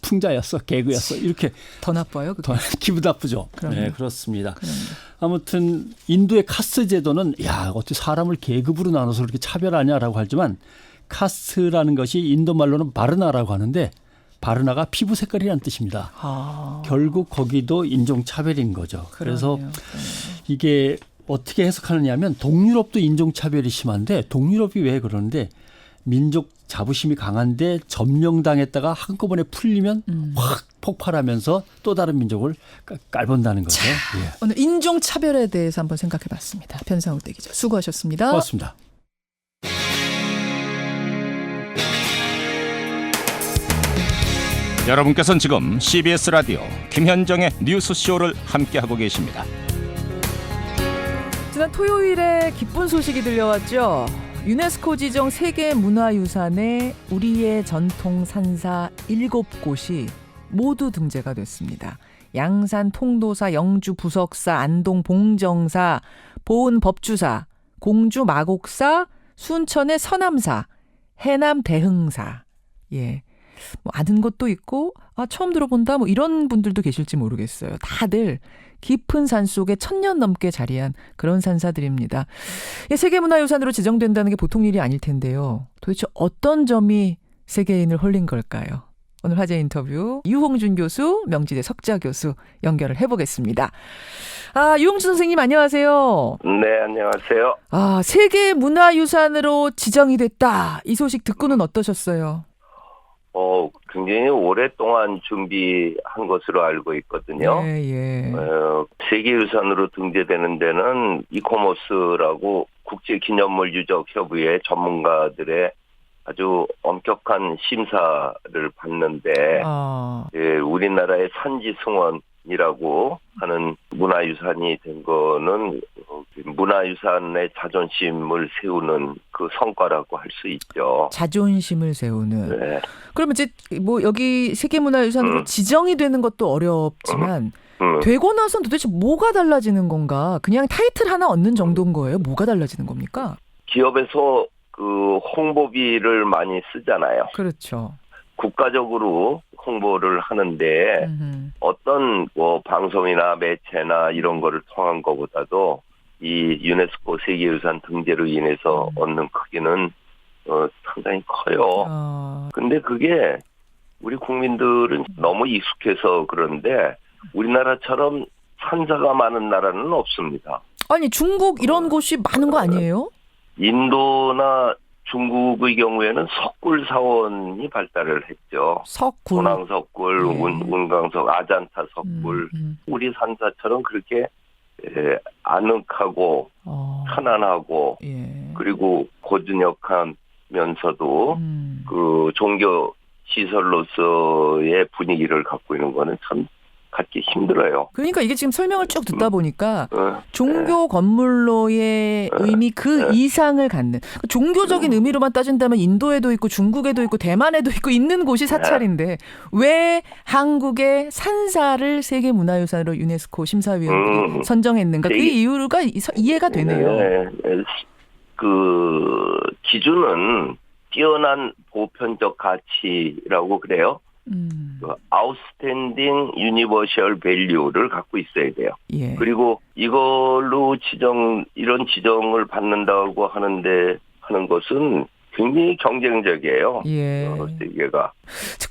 풍자였어, 개그였어. 이렇게 더 나빠요. 그게. 더 기분 나쁘죠. 그럼요. 네, 그렇습니다. 그럼요. 아무튼 인도의 카스트 제도는 어떻게 사람을 계급으로 나눠서 그렇게 차별하냐라고 하지만 카스트라는 것이 인도 말로는 바르나라고 하는데 바르나가 피부 색깔이라는 뜻입니다. 결국 거기도 인종 차별인 거죠. 그래서 이게 어떻게 해석하느냐 하면 동유럽도 인종 차별이 심한데 동유럽이 왜 그러는데 민족 자부심이 강한데 점령당했다가 한꺼번에 풀리면 확 폭발하면서 또 다른 민족을 깔본다는 거죠. 예. 오늘 인종차별에 대해서 한번 생각해봤습니다. 변상욱 대기자 수고하셨습니다. 고맙습니다. 여러분께서는 지금 CBS 라디오 김현정의 뉴스쇼를 함께하고 계십니다. 지난 토요일에 기쁜 소식이 들려왔죠. 유네스코 지정 세계문화유산에 우리의 전통 산사 7곳이 모두 등재가 됐습니다. 양산 통도사, 영주 부석사, 안동 봉정사, 보은 법주사, 공주 마곡사, 순천의 서남사, 해남 대흥사. 예. 뭐 아는 것도 있고 처음 들어본다 뭐 이런 분들도 계실지 모르겠어요. 다들 깊은 산 속에 1000년 넘게 자리한 그런 산사들입니다. 세계문화유산으로 지정된다는 게 보통 일이 아닐 텐데요. 도대체 어떤 점이 세계인을 홀린 걸까요? 오늘 화제 인터뷰 유홍준 교수, 명지대 석자 교수 연결을 해보겠습니다. 유홍준 선생님 안녕하세요. 네, 안녕하세요. 세계문화유산으로 지정이 됐다. 이 소식 듣고는 어떠셨어요? 굉장히 오랫동안 준비한 것으로 알고 있거든요. 예. 세계유산으로 등재되는 데는 이코모스라고 국제기념물 유적 협의회 전문가들의 아주 엄격한 심사를 받는데 우리나라의 산지승원이라고 하는 문화유산이 된 거는 문화유산의 자존심을 세우는 그 성과라고 할 수 있죠. 자존심을 세우는. 네. 그러면 이제 뭐 여기 세계문화유산으로 지정이 되는 것도 어렵지만 되고 나선 도대체 뭐가 달라지는 건가? 그냥 타이틀 하나 얻는 정도인 거예요? 뭐가 달라지는 겁니까? 기업에서 그 홍보비를 많이 쓰잖아요. 그렇죠. 국가적으로 홍보를 하는데 어떤 뭐 방송이나 매체나 이런 거를 통한 것보다도 이 유네스코 세계유산 등재로 인해서 얻는 크기는 상당히 커요. 근데 그게 우리 국민들은 너무 익숙해서 그런데 우리나라처럼 산사가 많은 나라는 없습니다. 아니 중국 이런 곳이 많은 거 아니에요? 인도나 중국의 경우에는 석굴 사원이 발달을 했죠. 석굴. 도낭석굴, 운강석, 아잔타 석굴. 우리 산사처럼 그렇게 아늑하고 편안하고 그리고 고즈넉하면서도 그 종교 시설로서의 분위기를 갖고 있는 거는 참 갖기 힘들어요. 그러니까 이게 지금 설명을 쭉 듣다 보니까 종교 건물로의 의미 그 이상을 갖는 종교적인 의미로만 따진다면 인도에도 있고 중국에도 있고 대만에도 있고 있는 곳이 사찰인데 왜 한국의 산사를 세계문화유산으로 유네스코 심사위원들이 선정했는가? 그 이유가 이해가 되네요. 그 기준은 뛰어난 보편적 가치라고 그래요. 아웃스탠딩 유니버셜 밸류를 갖고 있어야 돼요. 예. 그리고 이걸로 이런 지정을 받는다고 하는 것은 굉장히 경쟁적이에요. 예. 세계가.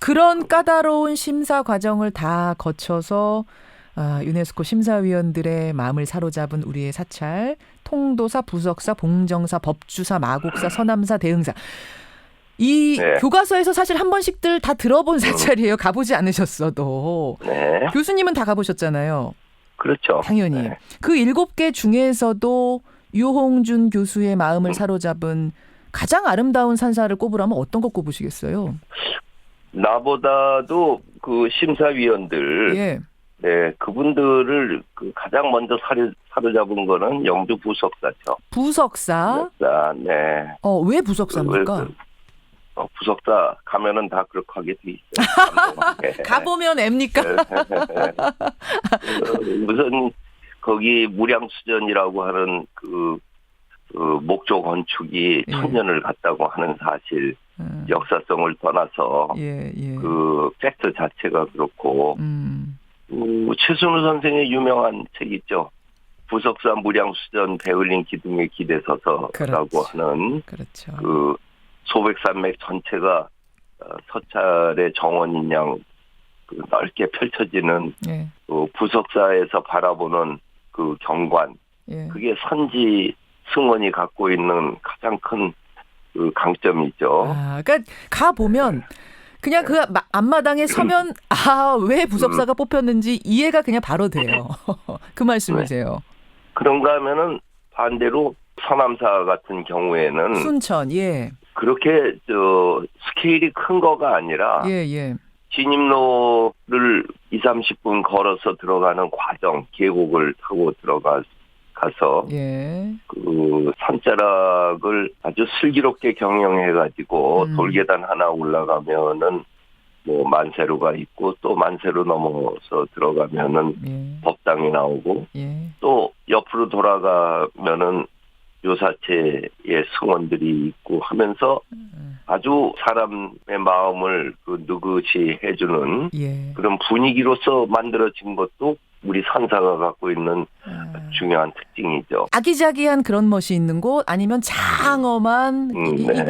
그런 까다로운 심사 과정을 다 거쳐서 유네스코 심사위원들의 마음을 사로잡은 우리의 사찰, 통도사, 부석사, 봉정사, 법주사, 마곡사, 서남사, 대흥사. 이 교과서에서 사실 한 번씩들 다 들어본 사찰이에요. 가보지 않으셨어도. 교수님은 다 가보셨잖아요. 그렇죠. 당연히. 그 7개 중에서도 유홍준 교수의 마음을 사로잡은 가장 아름다운 산사를 꼽으라면 어떤 거 꼽으시겠어요? 나보다도 그 심사위원들, 그분들을 그 가장 먼저 사로잡은 거는 영주 부석사죠. 부석사? 네. 왜 부석사입니까? 부석사 가면은 다 그렇게 하게 돼 있어요. 가보면 앱니까? 우선 거기 무량수전이라고 하는 그 목조 건축이 1000년을 갔다고 하는 사실, 역사성을 떠나서 그 팩트 자체가 그렇고 최순우 선생의 유명한 책 있죠. 부석사 무량수전 베을린 기둥의 기대 서서라고 하는 그 소백산맥 전체가 서찰의 정원인 양 그 넓게 펼쳐지는 그 부석사에서 바라보는 그 경관, 그게 선지 승원이 갖고 있는 가장 큰 그 강점이죠. 그러니까 가 보면 그냥 그 앞마당에 서면 왜 부석사가 뽑혔는지 이해가 그냥 바로 돼요. 그 말씀이세요. 그런가 하면은 반대로 서남사 같은 경우에는 순천, 그렇게 스케일이 큰 거가 아니라 진입로를 20-30분 걸어서 들어가는 과정, 계곡을 타고 들어가서 그 산자락을 아주 슬기롭게 경영해가지고 돌계단 하나 올라가면은 뭐 만세로가 있고 또 만세로 넘어서 들어가면은 법당이 나오고 또 옆으로 돌아가면은 요사체의 승원들이 있고 하면서 아주 사람의 마음을 그 느긋이 해주는 그런 분위기로서 만들어진 것도 우리 산사가 갖고 있는 중요한 특징이죠. 아기자기한 그런 멋이 있는 곳 아니면 장엄한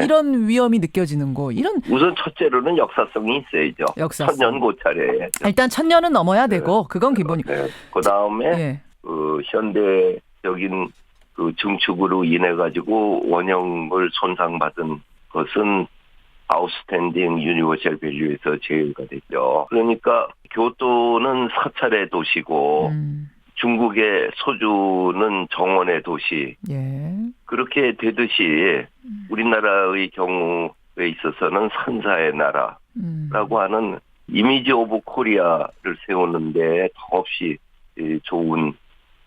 이런 위험이 느껴지는 곳. 이런 우선 첫째로는 역사성이 있어야죠. 천년 고찰에 일단 1000년은 넘어야 되고 그건 기본이. 그 다음에 그 현대적인 그 증축으로 인해 가지고 원형을 손상받은 것은 아웃스탠딩 유니버셜 밸류에서 제외가 됐죠. 그러니까 교토는 사찰의 도시고 중국의 소주는 정원의 도시. 그렇게 되듯이 우리나라의 경우에 있어서는 산사의 나라라고 하는 이미지 오브 코리아를 세우는데 더없이 좋은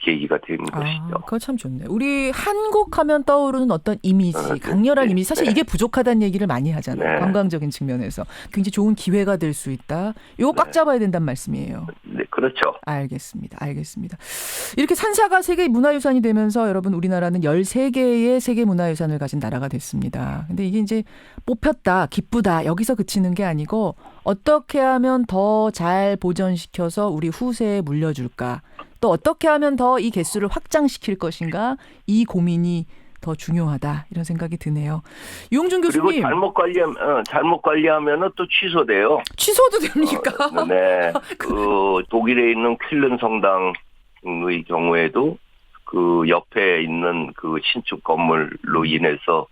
계기가 되는 것이죠. 그거 참 좋네. 우리 한국 하면 떠오르는 어떤 이미지, 강렬한 이미지. 사실 이게 부족하다는 얘기를 많이 하잖아요. 관광적인 측면에서. 굉장히 좋은 기회가 될 수 있다. 이거 꽉 잡아야 된다는 말씀이에요. 네, 그렇죠. 알겠습니다. 이렇게 산사가 세계 문화유산이 되면서 여러분 우리나라는 13개의 세계 문화유산을 가진 나라가 됐습니다. 근데 이게 이제 뽑혔다, 기쁘다, 여기서 그치는 게 아니고 어떻게 하면 더 잘 보존시켜서 우리 후세에 물려줄까? 또 어떻게 하면 더 이 개수를 확장시킬 것인가? 이 고민이 더 중요하다 이런 생각이 드네요. 유홍준 교수님. 그리고 잘못 관리하면은 또 취소돼요. 취소도 됩니까? 네. 그 독일에 있는 퀼른 성당의 경우에도 그 옆에 있는 그 신축 건물로 인해서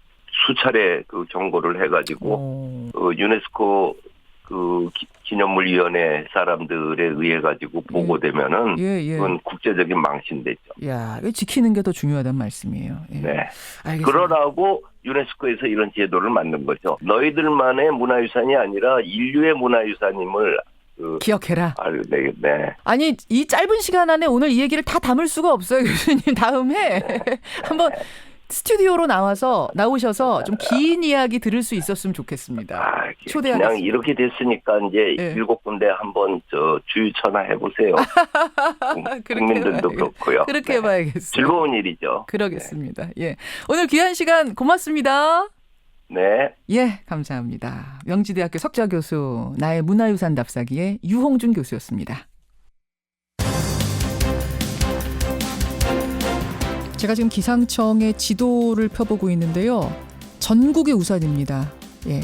수차례 그 경고를 해가지고 유네스코 그 기념물위원회 사람들에 의해 가지고 보고되면은 그건 국제적인 망신되죠. 지키는 게 더 중요하다는 말씀이에요. 네. 그러라고 유네스코에서 이런 제도를 만든 거죠. 너희들만의 문화유산이 아니라 인류의 문화유산임을 기억해라. 네. 아니 이 짧은 시간 안에 오늘 이 얘기를 다 담을 수가 없어요, 교수님. 다음에 한번. 스튜디오로 나오셔서 좀 긴 이야기 들을 수 있었으면 좋겠습니다. 초대하겠습니다. 그냥 이렇게 됐으니까 이제 7군데 한번 주유천하 해보세요. 국민들도 그렇고요. 그렇게 해봐야겠어요. 즐거운 일이죠. 그러겠습니다. 오늘 귀한 시간 고맙습니다. 네. 감사합니다. 명지대학교 석좌교수, 나의 문화유산 답사기의 유홍준 교수였습니다. 제가 지금 기상청의 지도를 펴보고 있는데요. 전국이 우산입니다.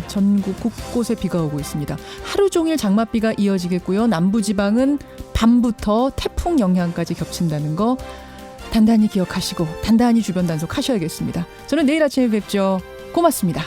전국 곳곳에 비가 오고 있습니다. 하루 종일 장맛비가 이어지겠고요. 남부지방은 밤부터 태풍 영향까지 겹친다는 거 단단히 기억하시고 단단히 주변 단속하셔야겠습니다. 저는 내일 아침에 뵙죠. 고맙습니다.